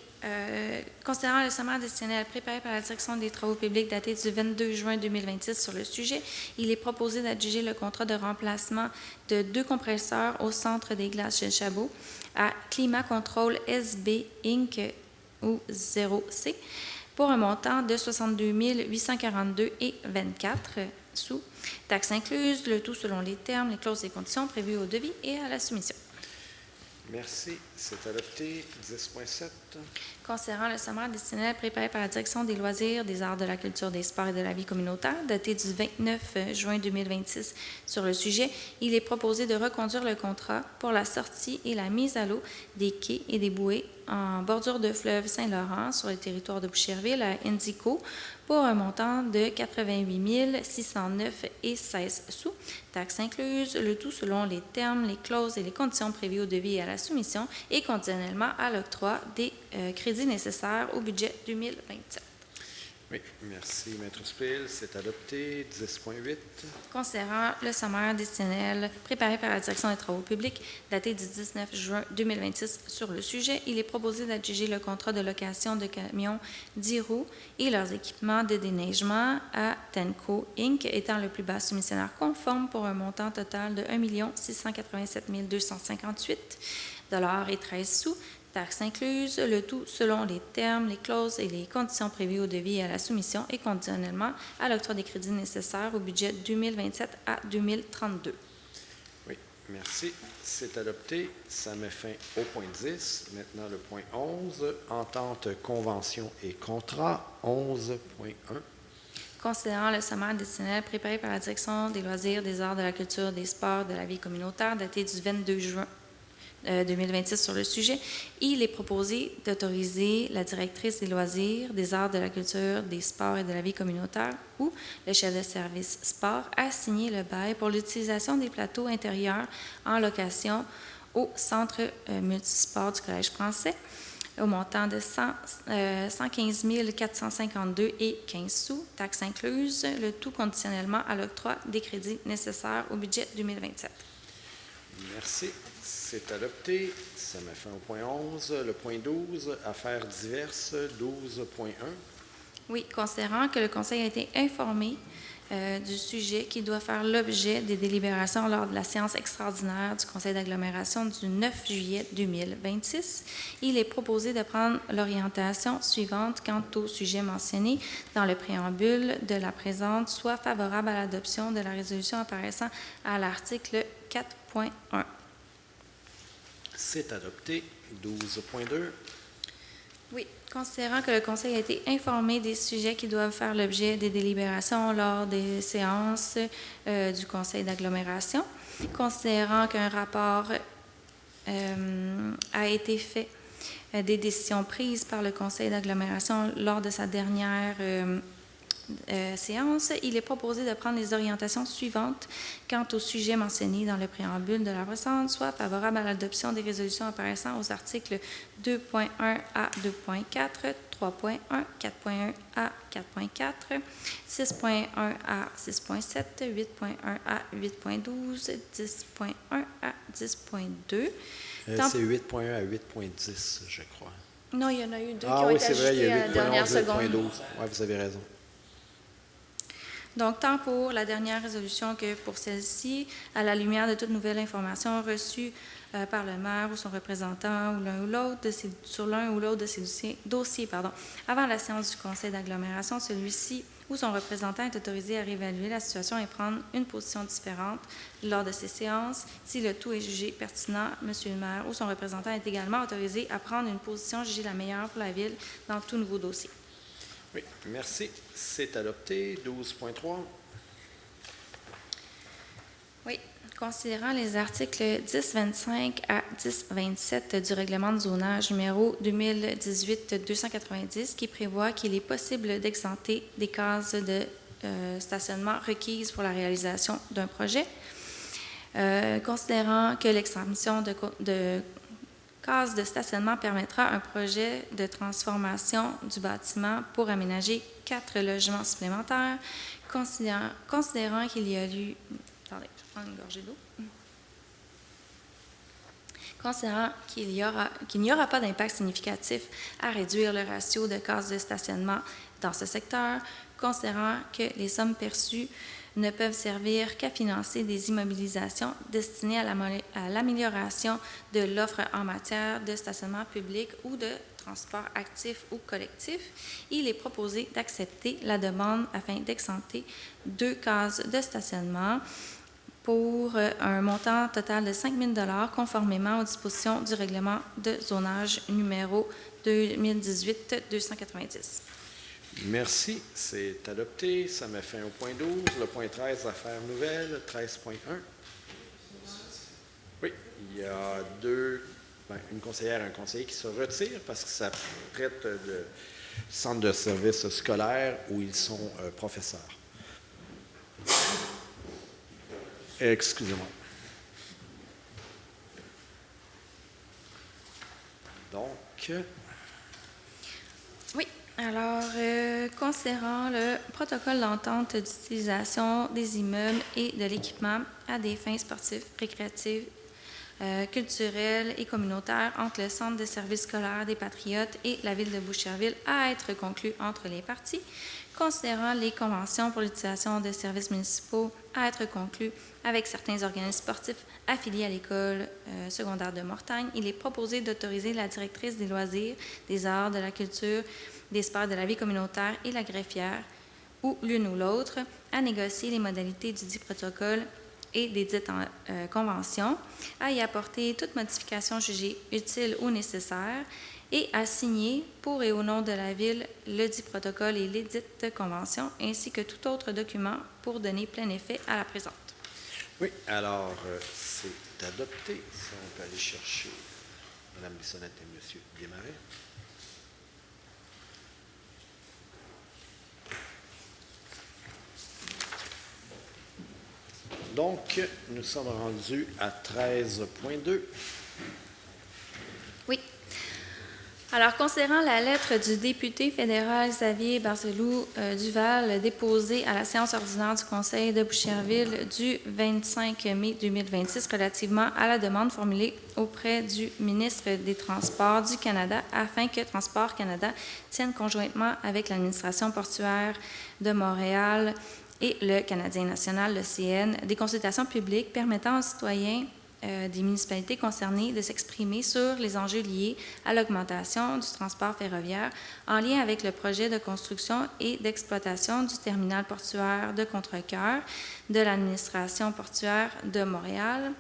Considérant le sommaire décennal préparé par la Direction des travaux publics daté du 22 juin 2026 sur le sujet, il est proposé d'adjuger le contrat de remplacement de 2 compresseurs au centre des glaces chez Chabot à Climat Control SB Inc. ou 0C pour un montant de 62 842,24 sous. Taxes incluses, le tout selon les termes, les clauses et conditions prévues au devis et à la soumission. Merci. C'est adopté. 10.7. Concernant le sommaire décennal préparé par la Direction des loisirs, des arts, de la culture, des sports et de la vie communautaire, daté du 29 juin 2026 sur le sujet, il est proposé de reconduire le contrat pour la sortie et la mise à l'eau des quais et des bouées en bordure de fleuve Saint-Laurent sur le territoire de Boucherville à Indico pour un montant de 88 609,16 sous, taxes incluses, le tout selon les termes, les clauses et les conditions prévues au devis et à la soumission et conditionnellement à l'octroi des crédits nécessaires au budget 2027. Oui, merci, Maître Spill. C'est adopté. 10.8. Concernant le sommaire décennal préparé par la Direction des travaux publics, daté du 19 juin 2026 sur le sujet, il est proposé d'adjuger le contrat de location de camions 10 roues et leurs équipements de déneigement à Tenco Inc., étant le plus bas soumissionnaire conforme pour un montant total de 1 687 258 $ et 13 sous, taxes incluses, le tout selon les termes, les clauses et les conditions prévues au devis et à la soumission et conditionnellement à l'octroi des crédits nécessaires au budget 2027 à 2032. Oui, merci. C'est adopté. Ça met fin au point 10. Maintenant, le point 11, entente, convention et contrat. 11.1. Considérant le sommaire décennal préparé par la Direction des loisirs, des arts, de la culture, des sports, de la vie communautaire, daté du 22 juin 2026 sur le sujet, il est proposé d'autoriser la directrice des loisirs, des arts, de la culture, des sports et de la vie communautaire ou le chef de service sport à signer le bail pour l'utilisation des plateaux intérieurs en location au centre multisport du Collège français au montant de 115 452,15 sous, taxes incluses, le tout conditionnellement à l'octroi des crédits nécessaires au budget 2027. Merci. C'est adopté. Ça met fin au point 11. Le point 12, affaires diverses, 12.1. Oui, considérant que le Conseil a été informé du sujet qui doit faire l'objet des délibérations lors de la séance extraordinaire du Conseil d'agglomération du 9 juillet 2026, il est proposé de prendre l'orientation suivante quant au sujet mentionné dans le préambule de la présente, soit favorable à l'adoption de la résolution apparaissant à l'article 4.1. C'est adopté. 12.2. Oui, considérant que le Conseil a été informé des sujets qui doivent faire l'objet des délibérations lors des séances du Conseil d'agglomération, considérant qu'un rapport a été fait des décisions prises par le Conseil d'agglomération lors de sa dernière séance, il est proposé de prendre les orientations suivantes quant au sujet mentionné dans le préambule de la présente, soit favorable à l'adoption des résolutions apparaissant aux articles 2.1 à 2.4, 3.1, 4.1 à 4.4, 6.1 à 6.7, 8.1 à 8.12, 10.1 à 10.2. C'est 8.1 à 8.10, je crois. Non, il y en a eu deux qui Ah ont oui, été c'est vrai, il y ajoutés a à la dernière 8.11, seconde. 8.12. Oui, vous avez raison. Donc, tant pour la dernière résolution que pour celle-ci, à la lumière de toute nouvelle information reçue par le maire ou son représentant ou l'un ou l'autre sur l'un ou l'autre de ces dossiers, avant la séance du conseil d'agglomération, celui-ci ou son représentant est autorisé à réévaluer la situation et prendre une position différente lors de ces séances. Si le tout est jugé pertinent, M. le maire ou son représentant est également autorisé à prendre une position jugée la meilleure pour la Ville dans tout nouveau dossier. Oui, merci. C'est adopté. 12.3. Oui. Considérant les articles 10.25 à 10.27 du règlement de zonage numéro 2018-290 qui prévoit qu'il est possible d'exempter des cases de stationnement requises pour la réalisation d'un projet, considérant que l'exemption de cases de stationnement permettra un projet de transformation du bâtiment pour aménager 4 logements supplémentaires, considérant qu'il y a lieu... Attendez, je prends une gorgée d'eau. Considérant qu'il n'y aura pas d'impact significatif à réduire le ratio de cases de stationnement dans ce secteur, considérant que les sommes perçues ne peuvent servir qu'à financer des immobilisations destinées à l'amélioration de l'offre en matière de stationnement public ou de transport actif ou collectif. Il est proposé d'accepter la demande afin d'exempter 2 cases de stationnement pour un montant total de 5 000 $ conformément aux dispositions du règlement de zonage numéro 2018-290. Merci, c'est adopté. Ça me fait un point 12. Le point 13, affaires nouvelles, 13.1. Oui, il y a une conseillère et un conseiller qui se retirent parce que ça traite de centre de services scolaires où ils sont professeurs. Excusez-moi. Donc... Oui, alors, concernant le protocole d'entente d'utilisation des immeubles et de l'équipement à des fins sportives, récréatives, culturelles et communautaires entre le Centre de services scolaires des Patriotes et la Ville de Boucherville à être conclu entre les parties, considérant les conventions pour l'utilisation de services municipaux à être conclues avec certains organismes sportifs affiliés à l'École secondaire de Mortagne, il est proposé d'autoriser la directrice des loisirs, des arts, de la culture, des sports, de la vie communautaire et la greffière, ou l'une ou l'autre, à négocier les modalités du dit protocole et des dites conventions, à y apporter toute modification jugée utile ou nécessaire et à signer pour et au nom de la Ville le dit protocole et les dites conventions, ainsi que tout autre document pour donner plein effet à la présente. Oui, alors, c'est adopté. Si on peut aller chercher Mme Bissonnette et M. Desmarais. Donc, nous sommes rendus à 13.2. Oui. Alors, concernant la lettre du député fédéral Xavier Barzelou-Duval déposée à la séance ordinaire du Conseil de Boucherville du 25 mai 2026 relativement à la demande formulée auprès du ministre des Transports du Canada afin que Transport Canada tienne conjointement avec l'administration portuaire de Montréal et le Canadien national, le CN, des consultations publiques permettant aux citoyens des municipalités concernées de s'exprimer sur les enjeux liés à l'augmentation du transport ferroviaire en lien avec le projet de construction et d'exploitation du terminal portuaire de Contrecœur de l'administration portuaire de Montréal,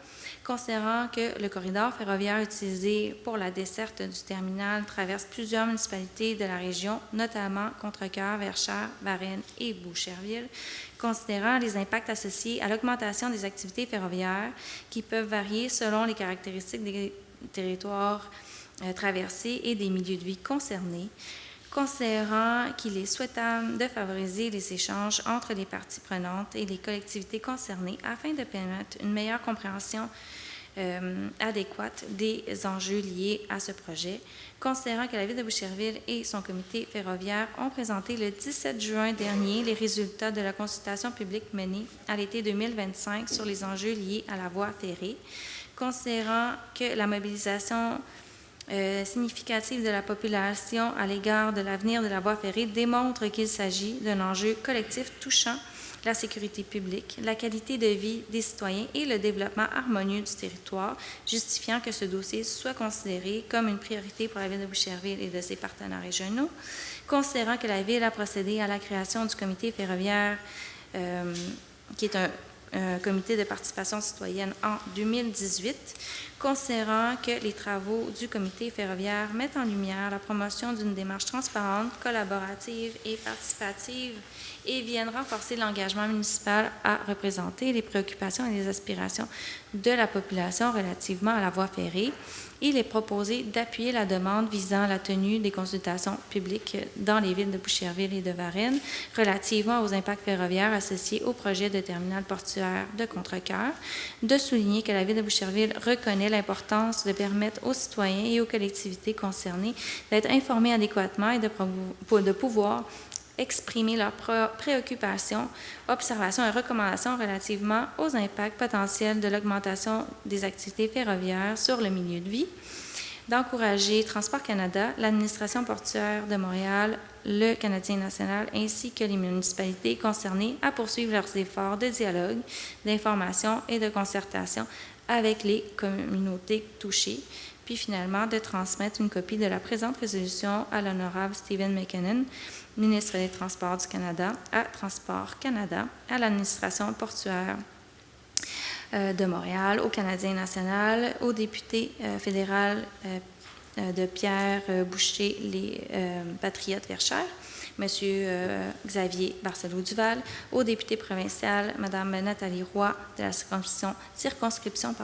considérant que le corridor ferroviaire utilisé pour la desserte du terminal traverse plusieurs municipalités de la région, notamment Contrecœur, Verchères, Varennes et Boucherville, considérant les impacts associés à l'augmentation des activités ferroviaires qui peuvent varier selon les caractéristiques des territoires traversés et des milieux de vie concernés, considérant qu'il est souhaitable de favoriser les échanges entre les parties prenantes et les collectivités concernées afin de permettre une meilleure compréhension adéquate des enjeux liés à ce projet, considérant que la Ville de Boucherville et son comité ferroviaire ont présenté le 17 juin dernier les résultats de la consultation publique menée à l'été 2025 sur les enjeux liés à la voie ferrée, considérant que la mobilisation significative de la population à l'égard de l'avenir de la voie ferrée démontre qu'il s'agit d'un enjeu collectif touchant la sécurité publique, la qualité de vie des citoyens et le développement harmonieux du territoire, justifiant que ce dossier soit considéré comme une priorité pour la Ville de Boucherville et de ses partenaires régionaux, considérant que la Ville a procédé à la création du comité ferroviaire, qui est un comité de participation citoyenne en 2018, considérant que les travaux du comité ferroviaire mettent en lumière la promotion d'une démarche transparente, collaborative et participative et viennent renforcer l'engagement municipal à représenter les préoccupations et les aspirations de la population relativement à la voie ferrée. Il est proposé d'appuyer la demande visant la tenue des consultations publiques dans les villes de Boucherville et de Varennes relativement aux impacts ferroviaires associés au projet de terminal portuaire de Contrecœur, de souligner que la Ville de Boucherville reconnaît l'importance de permettre aux citoyens et aux collectivités concernées d'être informés adéquatement et de pouvoir exprimer leurs préoccupations, observations et recommandations relativement aux impacts potentiels de l'augmentation des activités ferroviaires sur le milieu de vie, d'encourager Transport Canada, l'administration portuaire de Montréal, le Canadien national, ainsi que les municipalités concernées à poursuivre leurs efforts de dialogue, d'information et de concertation avec les communautés touchées, puis finalement de transmettre une copie de la présente résolution à l'honorable Stephen McKinnon, ministre des Transports du Canada, à Transport Canada, à l'administration portuaire de Montréal, au Canadien national, au député fédéral de Pierre Boucher, les Patriotes Verchères, M. Xavier Barcelo-Duval, au député provincial, Mme Nathalie Roy de la circonscription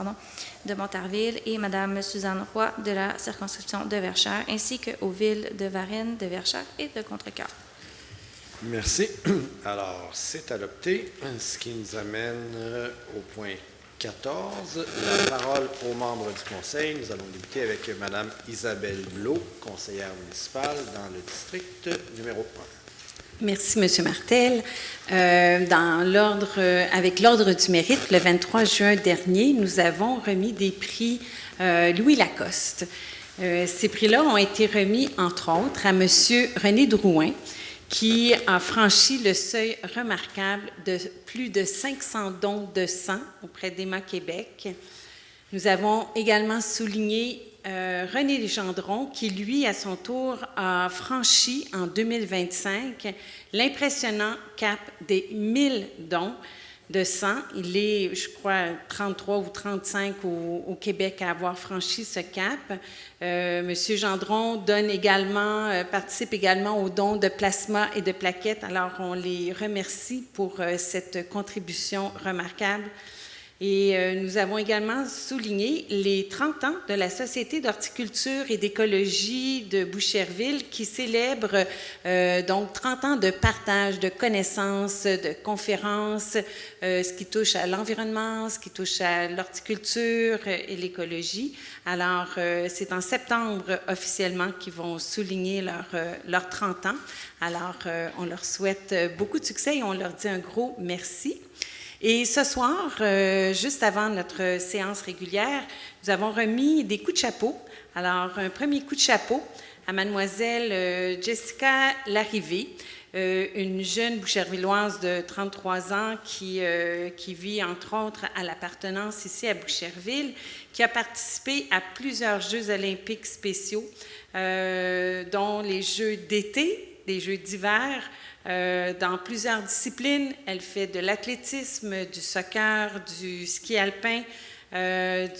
de Montarville et Mme Suzanne Roy de la circonscription de Verchères, ainsi qu'aux villes de Varennes, de Verchères et de Contrecoeur. Merci. Alors, c'est adopté, ce qui nous amène au point 14. La parole aux membres du Conseil. Nous allons débuter avec Mme Isabelle Blot, conseillère municipale dans le district numéro 1. Merci, M. Martel. Avec l'Ordre du mérite, le 23 juin dernier, nous avons remis des prix Louis Lacoste. Ces prix-là ont été remis, entre autres, à M. René Drouin, qui a franchi le seuil remarquable de plus de 500 dons de sang auprès d'Emma Québec. Nous avons également souligné René Gendron, qui, lui, à son tour, a franchi en 2025 l'impressionnant cap des 1000 dons de sang. Il est, je crois, 33 ou 35 au Québec à avoir franchi ce cap. Monsieur Gendron participe également aux dons de plasma et de plaquettes. Alors, on les remercie pour cette contribution remarquable. Et nous avons également souligné les 30 ans de la Société d'horticulture et d'écologie de Boucherville qui célèbre donc 30 ans de partage, de connaissances, de conférences, ce qui touche à l'environnement, ce qui touche à l'horticulture et l'écologie. Alors, c'est en septembre officiellement qu'ils vont souligner leurs 30 ans. Alors, on leur souhaite beaucoup de succès et on leur dit un gros merci. Et ce soir, juste avant notre séance régulière, nous avons remis des coups de chapeau. Alors, un premier coup de chapeau à mademoiselle Jessica Larrivée, une jeune bouchervilloise de 33 ans qui vit, entre autres, à l'appartenance ici à Boucherville, qui a participé à plusieurs Jeux olympiques spéciaux, dont les Jeux d'été, des Jeux d'hiver, dans plusieurs disciplines. Elle fait de l'athlétisme, du soccer, du ski alpin,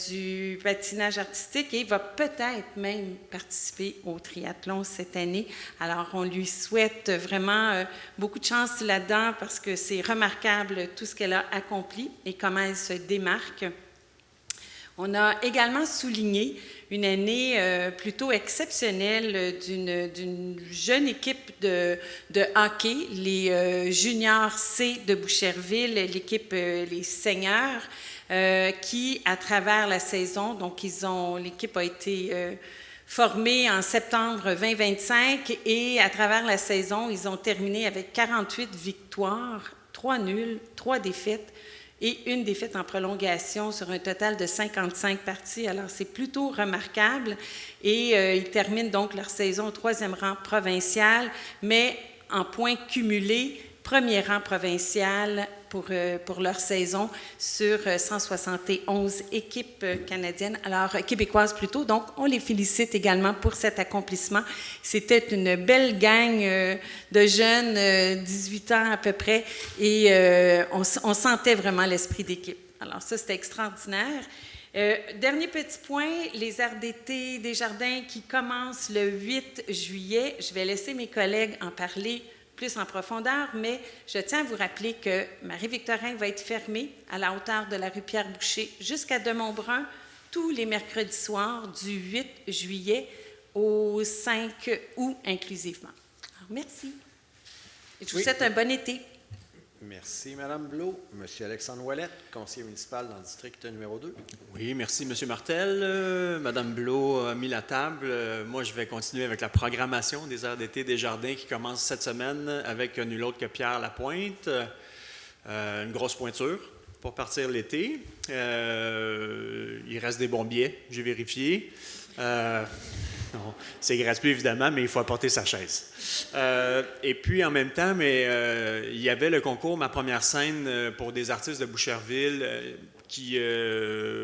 du patinage artistique et va peut-être même participer au triathlon cette année. Alors, on lui souhaite vraiment beaucoup de chance là-dedans parce que c'est remarquable tout ce qu'elle a accompli et comment elle se démarque. On a également souligné une année plutôt exceptionnelle d'une jeune équipe de hockey, les juniors C de Boucherville, l'équipe les seniors, qui, à travers la saison, donc l'équipe a été formée en septembre 2025 et à travers la saison, ils ont terminé avec 48 victoires, 3 nuls, 3 défaites, et une défaite en prolongation sur un total de 55 parties. Alors, c'est plutôt remarquable. Et ils terminent donc leur saison au 3e rang provincial, mais en points cumulés, 1er rang provincial pour leur saison sur 171 équipes canadiennes, alors québécoises plutôt. Donc, on les félicite également pour cet accomplissement. C'était une belle gang de jeunes, 18 ans à peu près, et on sentait vraiment l'esprit d'équipe. Alors ça, c'était extraordinaire. Dernier petit point, les aires d'été des jardins qui commencent le 8 juillet. Je vais laisser mes collègues en parler plus en profondeur, mais je tiens à vous rappeler que Marie-Victorin va être fermée à la hauteur de la rue Pierre-Boucher jusqu'à Demont-Brun tous les mercredis soirs du 8 juillet au 5 août inclusivement. Alors, merci. Et je vous souhaite un bon été. Merci, Mme Blot. M. Alexandre Ouellette, conseiller municipal dans le district numéro 2. Oui, merci, M. Martel. Mme Blot a mis la table. Moi, je vais continuer avec la programmation des aires d'été des jardins qui commence cette semaine avec nul autre que Pierre Lapointe. Une grosse pointure pour partir l'été. Il reste des bons billets, j'ai vérifié. Non, c'est gratuit, évidemment, mais il faut apporter sa chaise. Et puis, en même temps, il y avait le concours Ma première scène pour des artistes de Boucherville qui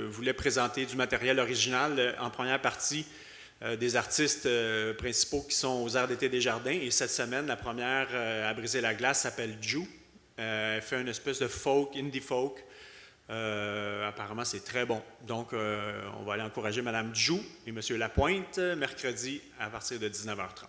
voulaient présenter du matériel original en première partie. Des artistes principaux qui sont aux Arts d'été des Jardins. Et cette semaine, la première à briser la glace s'appelle Ju. Elle fait une espèce de folk, indie folk. Apparemment, c'est très bon. Donc, on va aller encourager Mme Ju et M. Lapointe mercredi à partir de 19h30.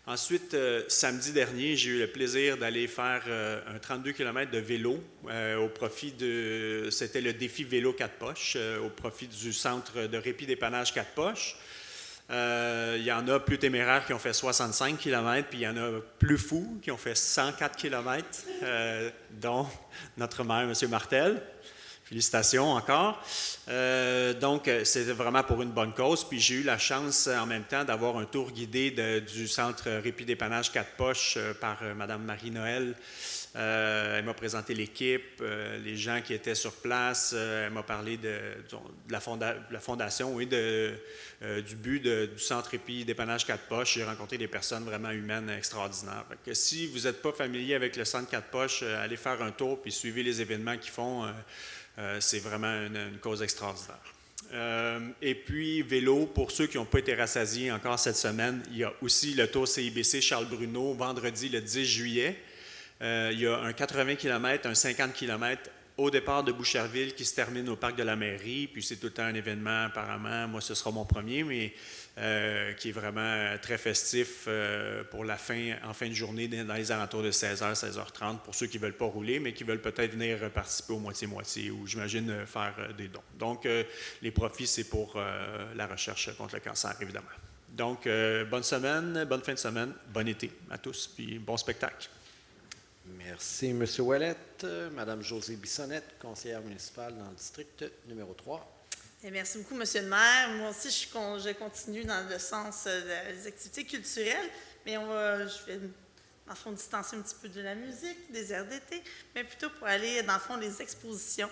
Ensuite, samedi dernier, j'ai eu le plaisir d'aller faire un 32 km de vélo au profit de... C'était le défi vélo 4 poches, au profit du centre de répit dépannage 4 poches. Il y en a plus téméraires qui ont fait 65 km, puis il y en a plus fous qui ont fait 104 km, dont notre maire, M. Martel. Félicitations encore. Donc, c'était vraiment pour une bonne cause. Puis j'ai eu la chance en même temps d'avoir un tour guidé du centre répit dépannage 4 poches par Mme Marie-Noël. Elle m'a présenté l'équipe, les gens qui étaient sur place. Elle m'a parlé de la fondation et du but du centre répit dépannage 4 poches. J'ai rencontré des personnes vraiment humaines extraordinaires. Fait que si vous n'êtes pas familier avec le centre 4 poches, allez faire un tour puis suivez les événements qu'ils font. C'est vraiment une cause extraordinaire. Et puis, vélo, pour ceux qui n'ont pas été rassasiés encore cette semaine, il y a aussi le Tour CIBC Charles Bruno, vendredi le 10 juillet. Il y a un 80 km, un 50 km au départ de Boucherville qui se termine au parc de la mairie. Puis c'est tout le temps un événement, apparemment. Moi, ce sera mon premier, mais qui est vraiment très festif pour en fin de journée, dans les alentours de 16h, 16h30, pour ceux qui ne veulent pas rouler, mais qui veulent peut-être venir participer au moitié-moitié ou, j'imagine, faire des dons. Donc, les profits, c'est pour la recherche contre le cancer, évidemment. Donc, bonne semaine, bonne fin de semaine, bon été à tous, puis bon spectacle. Merci, M. Ouellette. Mme Josée Bissonnette, conseillère municipale dans le district numéro 3. Et merci beaucoup, M. le maire. Moi aussi, je continue dans le sens des activités culturelles, mais je vais, dans le fond, distancer un petit peu de la musique, des airs d'été, mais plutôt pour aller, dans le fond, les expositions.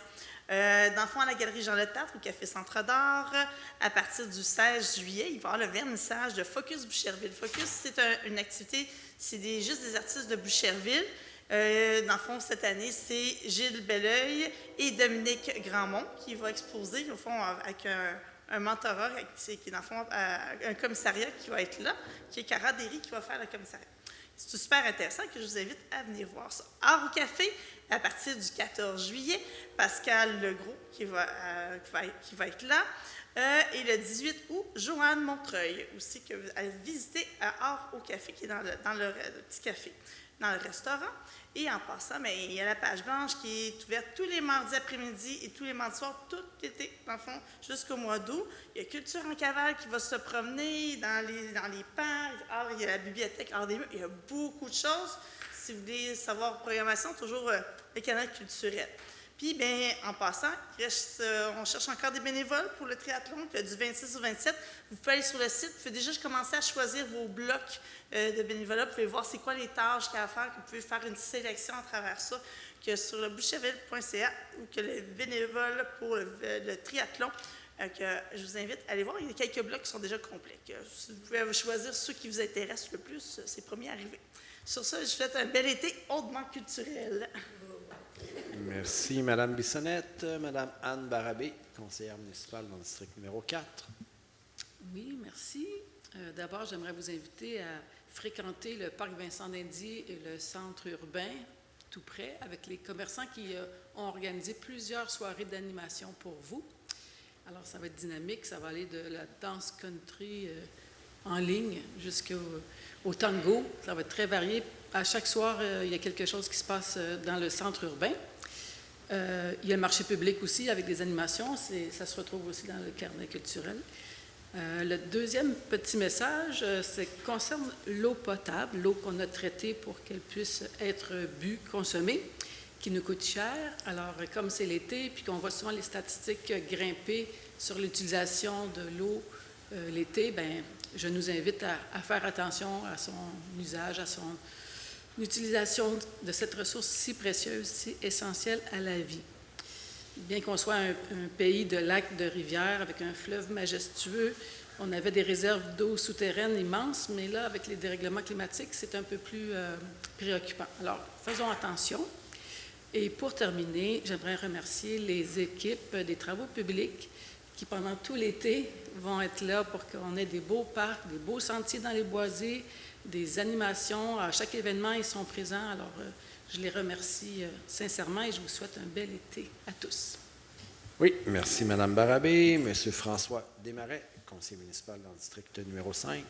Dans le fond, à la Galerie Jean-Letâtre, au Café Centre d'Art, à partir du 16 juillet, il va y avoir le vernissage de Focus Boucherville. Focus, c'est une activité, c'est juste des artistes de Boucherville. Dans le fond, cette année, c'est Gilles Belleuil et Dominique Grandmont qui vont exposer, au fond, avec un mentorat, qui est dans le fond un commissariat qui va être là, qui est Cara Derry qui va faire le commissariat. C'est super intéressant que je vous invite à venir voir ça. Art au café, à partir du 14 juillet, Pascal Legros qui va être là. Et le 18 août, Joanne Montreuil, aussi, que vous allez visiter à Art au café, qui est dans le petit café, dans le restaurant. Et en passant, il y a la page blanche qui est ouverte tous les mardis après-midi et tous les mardis soirs, tout l'été, dans le fond, jusqu'au mois d'août. Il y a Culture en cavale qui va se promener dans les parcs. Il y a la bibliothèque Art des murs. Il y a beaucoup de choses. Si vous voulez savoir la programmation, toujours le canal culturel. Puis, en passant, on cherche encore des bénévoles pour le triathlon, du 26 au 27. Vous pouvez aller sur le site, vous pouvez déjà commencer à choisir vos blocs de bénévolat. Vous pouvez voir c'est quoi les tâches qu'il y a à faire, vous pouvez faire une sélection à travers ça, que sur le boucherville.ca ou que les bénévoles pour le triathlon, que je vous invite à aller voir. Il y a quelques blocs qui sont déjà complets. Vous pouvez choisir ceux qui vous intéressent le plus, c'est premier arrivé. Sur ça, je vous souhaite un bel été hautement culturel. Merci, Mme Bissonnette. Mme Anne Barabé, conseillère municipale dans le district numéro 4. Oui, merci. D'abord, j'aimerais vous inviter à fréquenter le parc Vincent-d'Indy et le centre urbain tout près avec les commerçants qui ont organisé plusieurs soirées d'animation pour vous. Alors, ça va être dynamique. Ça va aller de la danse country en ligne jusqu'au tango. Ça va être très varié. À chaque soir, il y a quelque chose qui se passe dans le centre urbain. Il y a le marché public aussi avec des animations. Ça se retrouve aussi dans le carnet culturel. Le deuxième petit message, concerne l'eau potable, l'eau qu'on a traitée pour qu'elle puisse être bue, consommée, qui nous coûte cher. Alors, comme c'est l'été, puis qu'on voit souvent les statistiques grimper sur l'utilisation de l'eau l'été, je nous invite à faire attention à son usage, à son utilisation de cette ressource si précieuse, si essentielle à la vie. Bien qu'on soit un pays de lacs, de rivières, avec un fleuve majestueux, On avait des réserves d'eau souterraines immenses, mais là, avec les dérèglements climatiques, c'est un peu plus préoccupant. Alors, faisons attention. Et pour terminer, j'aimerais remercier les équipes des travaux publics qui, pendant tout l'été, vont être là pour qu'on ait des beaux parcs, des beaux sentiers dans les boisés, des animations. À chaque événement, ils sont présents. Alors, je les remercie sincèrement et je vous souhaite un bel été à tous. Oui, merci Mme Barabé. Monsieur François Desmarais, conseiller municipal dans le district numéro 5.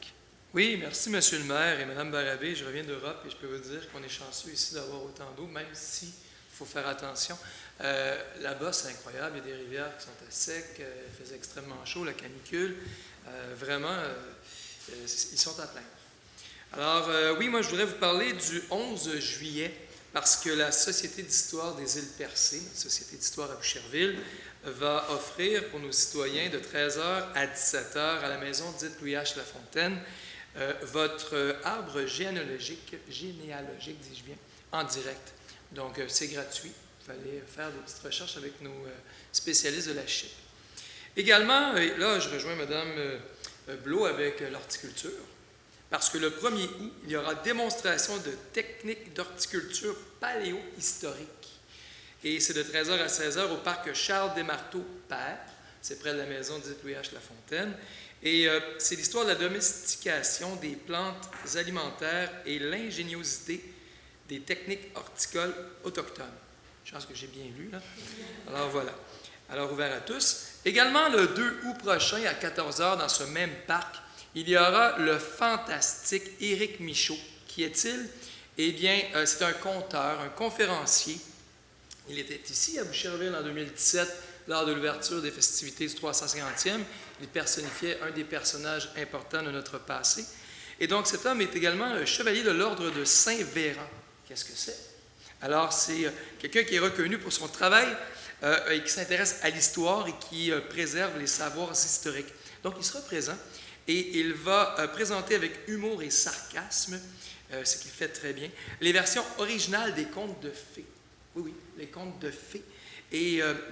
Oui, merci Monsieur le maire et Mme Barabé. Je reviens d'Europe et je peux vous dire qu'on est chanceux ici d'avoir autant d'eau, même si il faut faire attention. Là-bas, c'est incroyable. Il y a des rivières qui sont à sec. Il faisait extrêmement chaud, la canicule. Vraiment, ils sont à plaindre. Alors, oui, moi, je voudrais vous parler du 11 juillet parce que la Société d'histoire des îles Percées, la Société d'histoire à Boucherville, va offrir pour nos citoyens de 13h à 17h à la maison dite Louis H. Lafontaine votre arbre généalogique, dis-je bien, en direct. Donc, c'est gratuit. Il fallait faire des petites recherches avec nos spécialistes de la CHIP. Également, et là, je rejoins Mme Blot avec l'horticulture, parce que le 1er août, il y aura démonstration de techniques d'horticulture paléohistorique. Et c'est de 13h à 16h au parc Charles-Desmarteaux Père. C'est près de la maison dite Louis H. Lafontaine. Et c'est l'histoire de la domestication des plantes alimentaires et l'ingéniosité des techniques horticoles autochtones. Je pense que j'ai bien lu, là. Alors voilà. Alors ouvert à tous. Également, le 2 août prochain, à 14h, dans ce même parc, il y aura le fantastique Éric Michaud. Qui est-il? Eh bien, c'est un conteur, un conférencier. Il était ici à Boucherville en 2017 lors de l'ouverture des festivités du 350e. Il personnifiait un des personnages importants de notre passé. Et donc, cet homme est également chevalier de l'ordre de Saint-Véran. Qu'est-ce que c'est? Alors, c'est quelqu'un qui est reconnu pour son travail et qui s'intéresse à l'histoire et qui préserve les savoirs historiques. Donc, il sera présent et il va présenter avec humour et sarcasme, ce qu'il fait très bien, les versions originales des contes de fées. Oui, les contes de fées.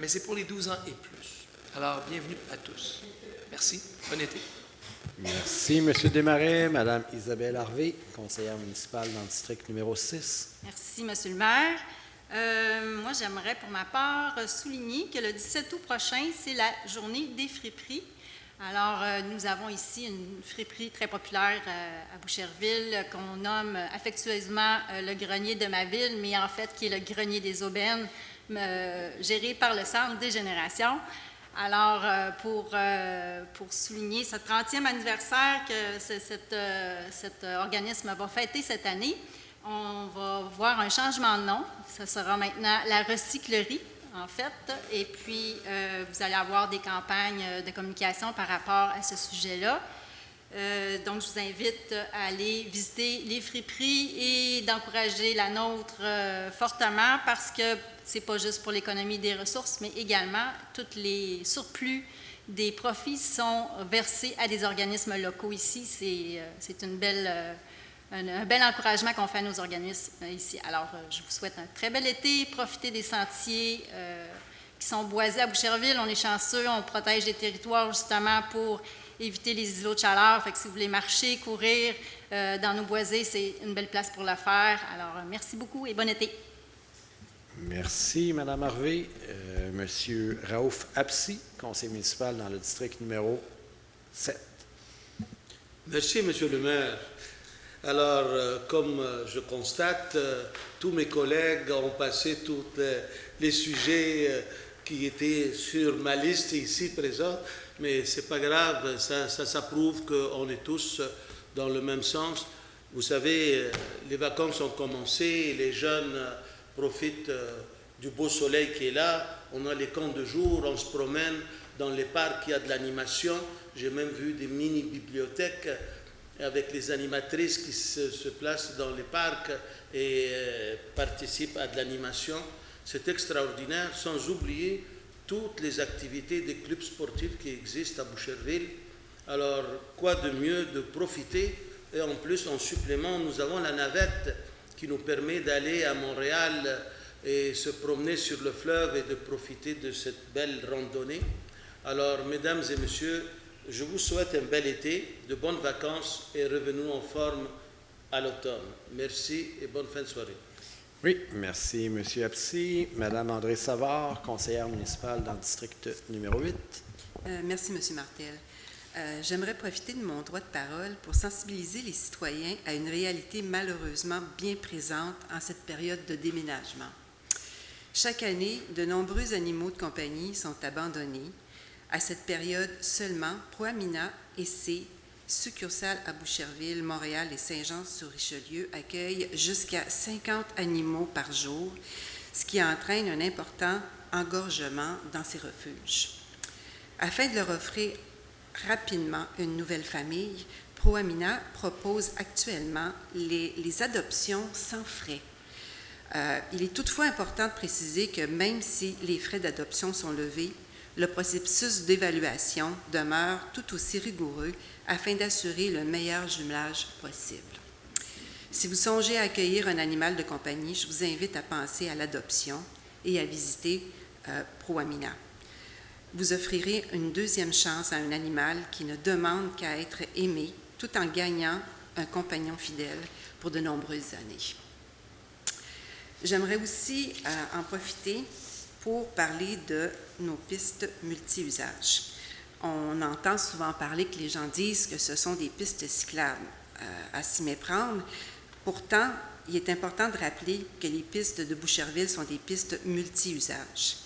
Mais c'est pour les 12 ans et plus. Alors, bienvenue à tous. Merci. Bon été. Merci, M. Desmarais. Mme Isabelle Harvey, conseillère municipale dans le district numéro 6. Merci, M. le maire. Moi, j'aimerais, pour ma part, souligner que le 17 août prochain, c'est la journée des friperies. Alors, nous avons ici une friperie très populaire à Boucherville qu'on nomme affectueusement le grenier de ma ville, mais en fait qui est le grenier des aubaines, géré par le Centre des générations. Alors, pour souligner ce 30e anniversaire que cet organisme va fêter cette année, on va voir un changement de nom. Ce sera maintenant la recyclerie, en fait. Et puis, vous allez avoir des campagnes de communication par rapport à ce sujet-là. Donc, je vous invite à aller visiter les friperies et d'encourager la nôtre fortement parce que c'est pas juste pour l'économie des ressources, mais également tous les surplus des profits sont versés à des organismes locaux ici. C'est un bel encouragement qu'on fait à nos organismes ici. Alors, je vous souhaite un très bel été. Profitez des sentiers qui sont boisés à Boucherville. On est chanceux, on protège les territoires justement pour éviter les îlots de chaleur. Fait que si vous voulez marcher, courir dans nos boisés, c'est une belle place pour le faire. Alors, merci beaucoup et bon été. Merci, Mme Harvey. Monsieur Raouf Absi, conseiller municipal dans le district numéro 7. Merci, Monsieur le maire. Alors, comme je constate, tous mes collègues ont passé tous les sujets qui étaient sur ma liste ici présents, mais ce n'est pas grave, ça prouve qu'on est tous dans le même sens. Vous savez, les vacances ont commencé, les jeunes profitent du beau soleil qui est là, on a les camps de jour, on se promène dans les parcs, il y a de l'animation, j'ai même vu des mini-bibliothèques avec les animatrices qui se placent dans les parcs et participent à de l'animation. C'est extraordinaire, sans oublier toutes les activités des clubs sportifs qui existent à Boucherville. Alors, quoi de mieux de profiter? Et en plus, en supplément, nous avons la navette qui nous permet d'aller à Montréal et se promener sur le fleuve et de profiter de cette belle randonnée. Alors, mesdames et messieurs, Je vous souhaite un bel été, de bonnes vacances et revenons en forme à l'automne. Merci et bonne fin de soirée. Oui, merci M. Apsi. Madame André Savard, conseillère municipale dans le district numéro 8. Merci, M. Martel. J'aimerais profiter de mon droit de parole pour sensibiliser les citoyens à une réalité malheureusement bien présente en cette période de déménagement. Chaque année, de nombreux animaux de compagnie sont abandonnés. À cette période seulement, Pro-Amina et ses succursales à Boucherville, Montréal et Saint-Jean-sur-Richelieu accueillent jusqu'à 50 animaux par jour, ce qui entraîne un important engorgement dans ces refuges. Afin de leur offrir rapidement une nouvelle famille, Pro-Amina propose actuellement les adoptions sans frais. Il est toutefois important de préciser que même si les frais d'adoption sont levés, le processus d'évaluation demeure tout aussi rigoureux afin d'assurer le meilleur jumelage possible. Si vous songez à accueillir un animal de compagnie, je vous invite à penser à l'adoption et à visiter Pro-Amina. Vous offrirez une deuxième chance à un animal qui ne demande qu'à être aimé, tout en gagnant un compagnon fidèle pour de nombreuses années. J'aimerais aussi en profiter pour parler de nos pistes multi-usages. On entend souvent parler que les gens disent que ce sont des pistes cyclables. À s'y méprendre. Pourtant, il est important de rappeler que les pistes de Boucherville sont des pistes multi-usages.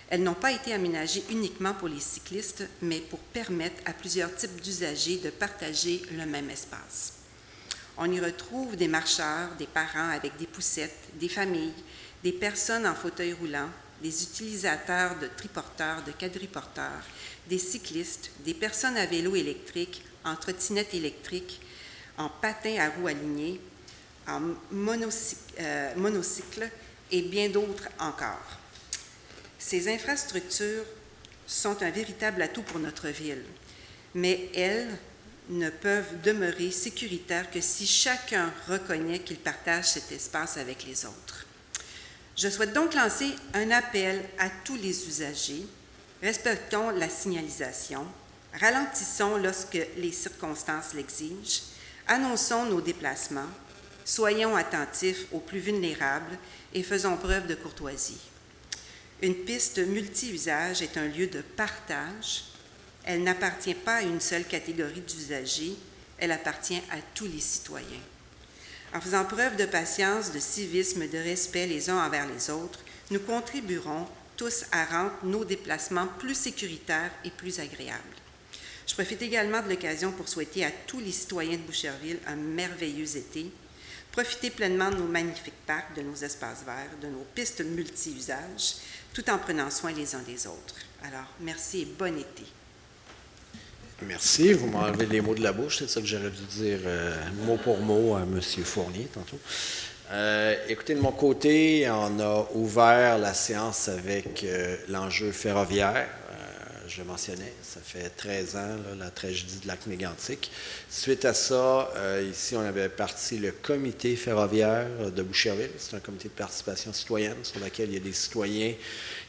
Elles n'ont pas été aménagées uniquement pour les cyclistes, mais pour permettre à plusieurs types d'usagers de partager le même espace. On y retrouve des marcheurs, des parents avec des poussettes, des familles, des personnes en fauteuil roulant, des utilisateurs de triporteurs, de quadriporteurs, des cyclistes, des personnes à vélo électrique, en trottinette électrique, en patin à roues alignées, en monocycle et bien d'autres encore. Ces infrastructures sont un véritable atout pour notre ville, mais elles ne peuvent demeurer sécuritaires que si chacun reconnaît qu'il partage cet espace avec les autres. Je souhaite donc lancer un appel à tous les usagers. Respectons la signalisation, ralentissons lorsque les circonstances l'exigent, annonçons nos déplacements, soyons attentifs aux plus vulnérables et faisons preuve de courtoisie. Une piste multi-usage est un lieu de partage. Elle n'appartient pas à une seule catégorie d'usagers, elle appartient à tous les citoyens. En faisant preuve de patience, de civisme, de respect les uns envers les autres, nous contribuerons tous à rendre nos déplacements plus sécuritaires et plus agréables. Je profite également de l'occasion pour souhaiter à tous les citoyens de Boucherville un merveilleux été. Profitez pleinement de nos magnifiques parcs, de nos espaces verts, de nos pistes multi-usages, tout en prenant soin les uns des autres. Alors, merci et bon été. Merci. Vous m'enlevez les mots de la bouche. C'est ça que j'aurais dû dire mot pour mot à M. Fournier tantôt. Écoutez, de mon côté, on a ouvert la séance avec l'enjeu ferroviaire. Je le mentionnais, ça fait 13 ans, là, la tragédie de Lac-Mégantic. Suite à ça, ici, on avait parti le comité ferroviaire de Boucherville. C'est un comité de participation citoyenne sur lequel il y a des citoyens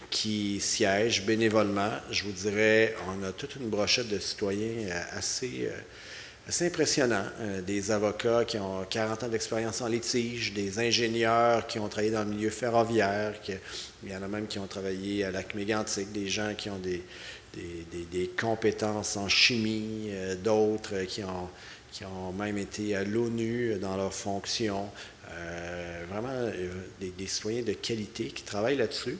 qui siègent bénévolement. Je vous dirais, on a toute une brochette de citoyens assez impressionnant. Des avocats qui ont 40 ans d'expérience en litige, des ingénieurs qui ont travaillé dans le milieu ferroviaire, il y en a même qui ont travaillé à Lac-Mégantic, des gens qui ont des compétences en chimie, d'autres qui ont même été à l'ONU dans leurs fonctions. Vraiment des citoyens de qualité qui travaillent là-dessus.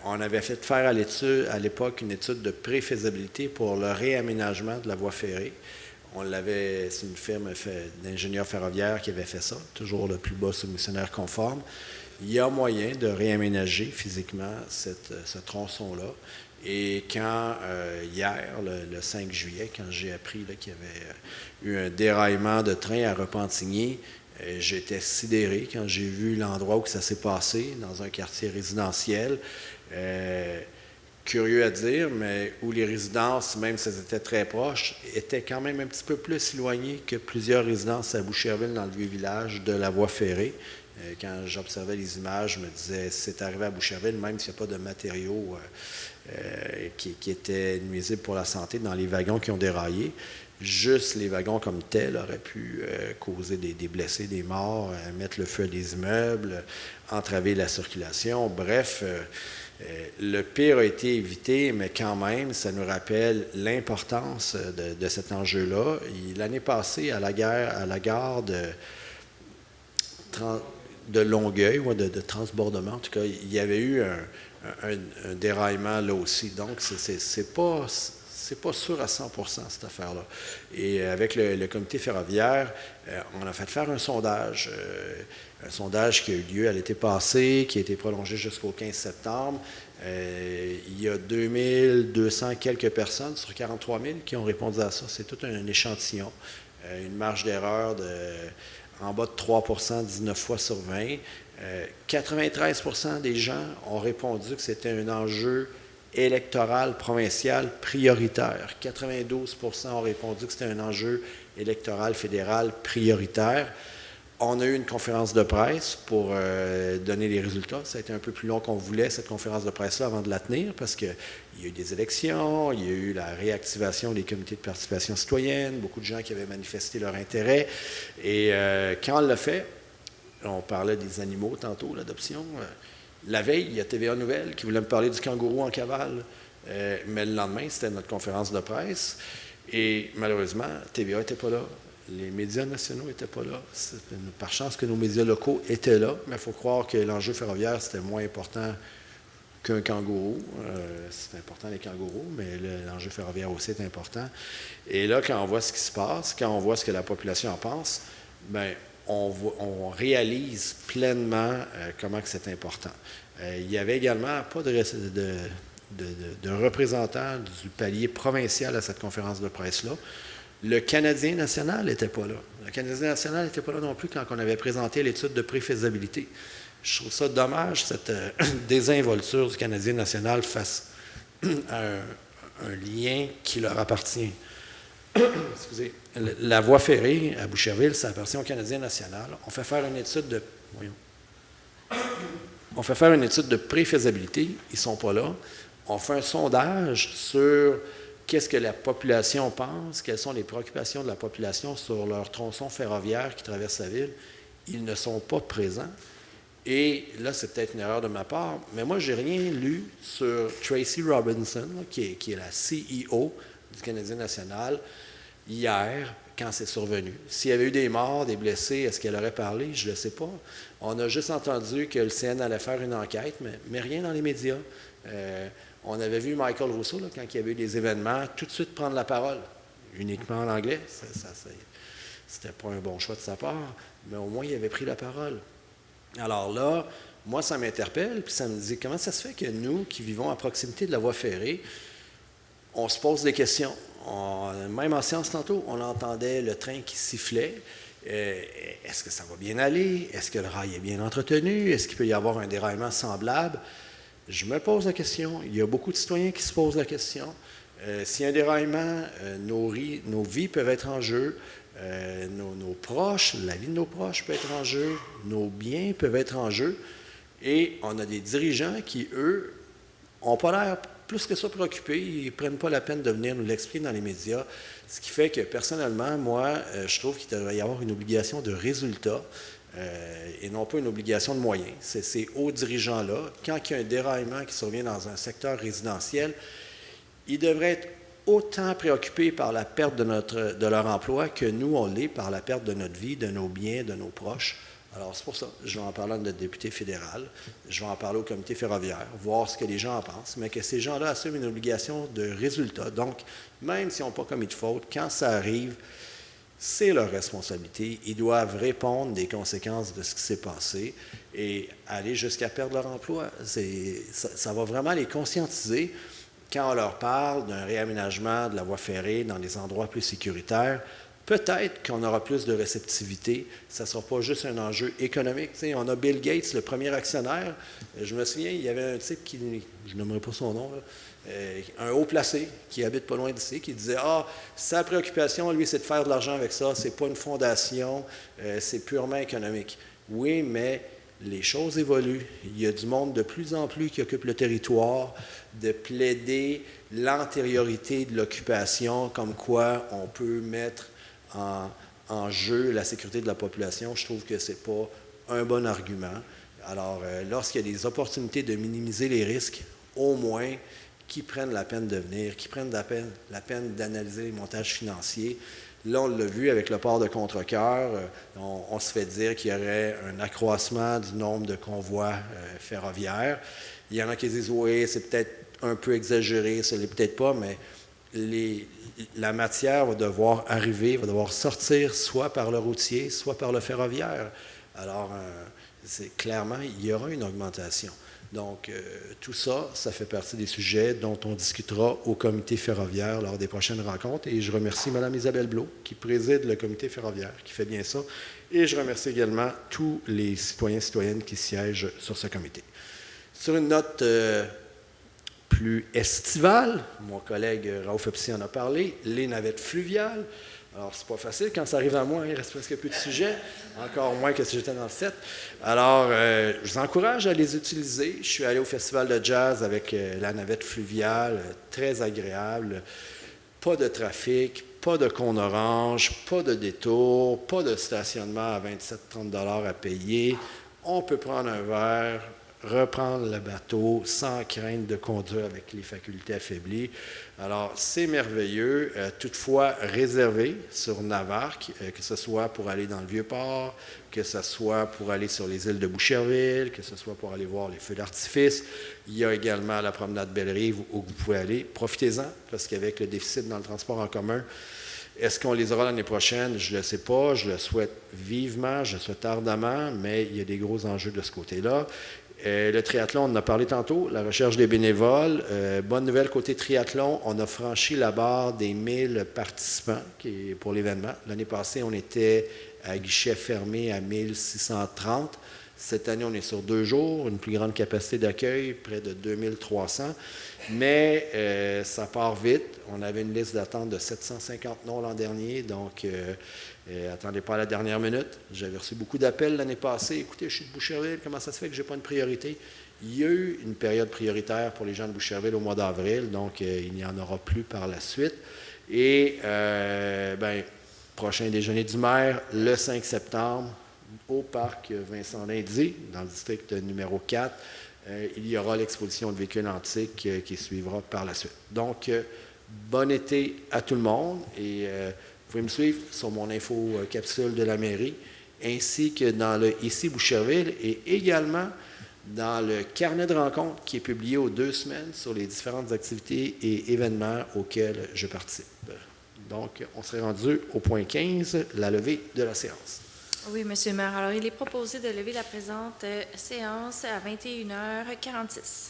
On avait fait faire à l'époque une étude de préfaisabilité pour le réaménagement de la voie ferrée. C'est une firme d'ingénieurs ferroviaires qui avait fait ça, toujours le plus bas soumissionnaire conforme. Il y a moyen de réaménager physiquement ce tronçon-là. Et quand, hier, le 5 juillet, quand j'ai appris qu'il y avait eu un déraillement de train à Repentigny, j'étais sidéré quand j'ai vu l'endroit où ça s'est passé, dans un quartier résidentiel. Curieux à dire, mais où les résidences, même si elles étaient très proches, étaient quand même un petit peu plus éloignées que plusieurs résidences à Boucherville, dans le vieux village, de la voie ferrée. Quand j'observais les images, je me disais, c'est arrivé à Boucherville, même s'il n'y a pas de matériaux qui étaient nuisibles pour la santé dans les wagons qui ont déraillé. Juste les wagons comme tels auraient pu causer des blessés, des morts, mettre le feu à des immeubles, entraver la circulation. Bref, le pire a été évité, mais quand même, ça nous rappelle l'importance de cet enjeu-là. L'année passée, à la gare de Longueuil, ou de transbordement, en tout cas, il y avait eu un déraillement là aussi. Donc, c'est pas sûr à 100% cette affaire-là. Et avec le comité ferroviaire, on a fait faire un sondage qui a eu lieu à l'été passé, qui a été prolongé jusqu'au 15 septembre. Il y a 2200 quelques personnes sur 43 000 qui ont répondu à ça. C'est tout un échantillon. Une marge d'erreur en bas de 3 %, 19 fois sur 20. 93% des gens ont répondu que c'était un enjeu électoral provincial prioritaire. 92% ont répondu que c'était un enjeu électoral fédéral prioritaire. On a eu une conférence de presse pour donner les résultats. Ça a été un peu plus long qu'on voulait, cette conférence de presse-là, avant de la tenir, parce qu'il y a eu des élections, il y a eu la réactivation des comités de participation citoyenne, beaucoup de gens qui avaient manifesté leur intérêt. Et quand on l'a fait, on parlait des animaux tantôt, l'adoption. La veille, il y a TVA Nouvelles qui voulait me parler du kangourou en cavale. Mais le lendemain, c'était notre conférence de presse. Et malheureusement, TVA n'était pas là. Les médias nationaux n'étaient pas là. Par chance que nos médias locaux étaient là, mais il faut croire que l'enjeu ferroviaire, c'était moins important qu'un kangourou. C'est important les kangourous, mais l'enjeu ferroviaire aussi est important. Et là, quand on voit ce qui se passe, quand on voit ce que la population en pense, bien, on réalise pleinement comment que c'est important. Il n'y avait également pas de représentants du palier provincial à cette conférence de presse-là. Le Canadien national n'était pas là. Le Canadien national n'était pas là non plus quand on avait présenté l'étude de préfaisabilité. Je trouve ça dommage, cette désinvolture du Canadien national face à un lien qui leur appartient. Excusez. La voie ferrée à Boucherville, ça appartient au Canadien national. On fait faire une étude de préfaisabilité. Ils ne sont pas là. On fait un sondage sur qu'est-ce que la population pense, quelles sont les préoccupations de la population sur leur tronçon ferroviaire qui traverse la ville. Ils ne sont pas présents. Et là, c'est peut-être une erreur de ma part, mais moi, je n'ai rien lu sur Tracy Robinson, qui est la CEO du Canadien national, hier, quand c'est survenu. S'il y avait eu des morts, des blessés, est-ce qu'elle aurait parlé? Je ne le sais pas. On a juste entendu que le CN allait faire une enquête, mais rien dans les médias. On avait vu Michael Rousseau, là, quand il y avait eu des événements, tout de suite prendre la parole, uniquement en anglais. C'était pas un bon choix de sa part, mais au moins, il avait pris la parole. Alors là, moi, ça m'interpelle, puis ça me dit, comment ça se fait que nous, qui vivons à proximité de la voie ferrée, on se pose des questions. Même en séance tantôt, on entendait le train qui sifflait. Est-ce que ça va bien aller? Est-ce que le rail est bien entretenu? Est-ce qu'il peut y avoir un déraillement semblable? Je me pose la question. Il y a beaucoup de citoyens qui se posent la question. S'il y a un déraillement, nos vies peuvent être en jeu. Nos proches, la vie de nos proches peut être en jeu. Nos biens peuvent être en jeu. Et on a des dirigeants qui, eux, n'ont pas l'air plus que ça préoccupés. Ils ne prennent pas la peine de venir nous l'expliquer dans les médias. Ce qui fait que, personnellement, moi, je trouve qu'il devrait y avoir une obligation de résultat et non pas une obligation de moyens. Ces hauts dirigeants-là, quand il y a un déraillement qui survient dans un secteur résidentiel, ils devraient être autant préoccupés par la perte de leur emploi que nous, on l'est par la perte de notre vie, de nos biens, de nos proches. Alors, c'est pour ça, je vais en parler à notre député fédéral, je vais en parler au comité ferroviaire, voir ce que les gens en pensent, mais que ces gens-là assument une obligation de résultat. Donc, même s'ils n'ont pas commis de faute, quand ça arrive, c'est leur responsabilité. Ils doivent répondre des conséquences de ce qui s'est passé et aller jusqu'à perdre leur emploi. Ça va vraiment les conscientiser quand on leur parle d'un réaménagement de la voie ferrée dans des endroits plus sécuritaires. Peut-être qu'on aura plus de réceptivité. Ça ne sera pas juste un enjeu économique. Tu sais, on a Bill Gates, le premier actionnaire. Je me souviens, il y avait un type qui, je n'aimerais pas son nom, là, un haut placé qui habite pas loin d'ici, qui disait « Ah, sa préoccupation, lui, c'est de faire de l'argent avec ça. C'est pas une fondation. C'est purement économique. » Oui, mais les choses évoluent. Il y a du monde de plus en plus qui occupe le territoire, de plaider l'antériorité de l'occupation, comme quoi on peut mettre en jeu la sécurité de la population. Je trouve que ce n'est pas un bon argument. Alors, lorsqu'il y a des opportunités de minimiser les risques, au moins, qui prennent la peine de venir, qui prennent la peine d'analyser les montages financiers. Là, on l'a vu avec le port de Contrecœur, on se fait dire qu'il y aurait un accroissement du nombre de convois ferroviaires. Il y en a qui disent « oui, c'est peut-être un peu exagéré, ce n'est peut-être pas », mais la matière va devoir arriver, va devoir sortir soit par le routier, soit par le ferroviaire. Alors, clairement, il y aura une augmentation. Donc, tout ça, ça fait partie des sujets dont on discutera au comité ferroviaire lors des prochaines rencontres. Et je remercie Mme Isabelle Blot, qui préside le comité ferroviaire, qui fait bien ça. Et je remercie également tous les citoyens et citoyennes qui siègent sur ce comité. Sur une note plus estivale, mon collègue Raouf Epsi en a parlé, les navettes fluviales. Alors, c'est pas facile. Quand ça arrive à moi, il reste presque plus de sujets, encore moins que si j'étais dans le set. Alors, je vous encourage à les utiliser. Je suis allé au festival de jazz avec la navette fluviale, très agréable. Pas de trafic, pas de cône orange, pas de détour, pas de stationnement à 27-30 $ à payer. On peut prendre un verre, reprendre le bateau sans crainte de conduire avec les facultés affaiblies. Alors, c'est merveilleux, toutefois réservé sur Navarque, que ce soit pour aller dans le Vieux-Port, que ce soit pour aller sur les îles de Boucherville, que ce soit pour aller voir les feux d'artifice. Il y a également la promenade Belle-Rive où vous pouvez aller. Profitez-en, parce qu'avec le déficit dans le transport en commun, est-ce qu'on les aura l'année prochaine? Je ne le sais pas, je le souhaite vivement, je le souhaite ardemment, mais il y a des gros enjeux de ce côté-là. Le triathlon, on en a parlé tantôt, la recherche des bénévoles. Bonne nouvelle côté triathlon, on a franchi la barre des 1000 participants pour l'événement. L'année passée, on était à guichet fermé à 1630. Cette année, on est sur 2 jours, une plus grande capacité d'accueil, près de 2300. Mais ça part vite. On avait une liste d'attente de 750 noms l'an dernier, donc attendez pas à la dernière minute. J'avais reçu beaucoup d'appels l'année passée. Écoutez, je suis de Boucherville, comment ça se fait que je n'ai pas une priorité? Il y a eu une période prioritaire pour les gens de Boucherville au mois d'avril, donc il n'y en aura plus par la suite. Et, prochain déjeuner du maire, le 5 septembre, au parc Vincent-Lindy, dans le district numéro 4, il y aura l'exposition de véhicules antiques qui suivra par la suite. Donc, bon été à tout le monde et vous pouvez me suivre sur mon info capsule de la mairie, ainsi que dans le Ici Boucherville et également dans le carnet de rencontres qui est publié aux 2 semaines sur les différentes activités et événements auxquels je participe. Donc, on serait rendu au point 15, la levée de la séance. Oui, M. le maire. Alors, il est proposé de lever la présente séance à 21h46.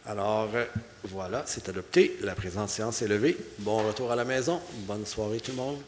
Alors, voilà, c'est adopté. La présente séance est levée. Bon retour à la maison. Bonne soirée tout le monde.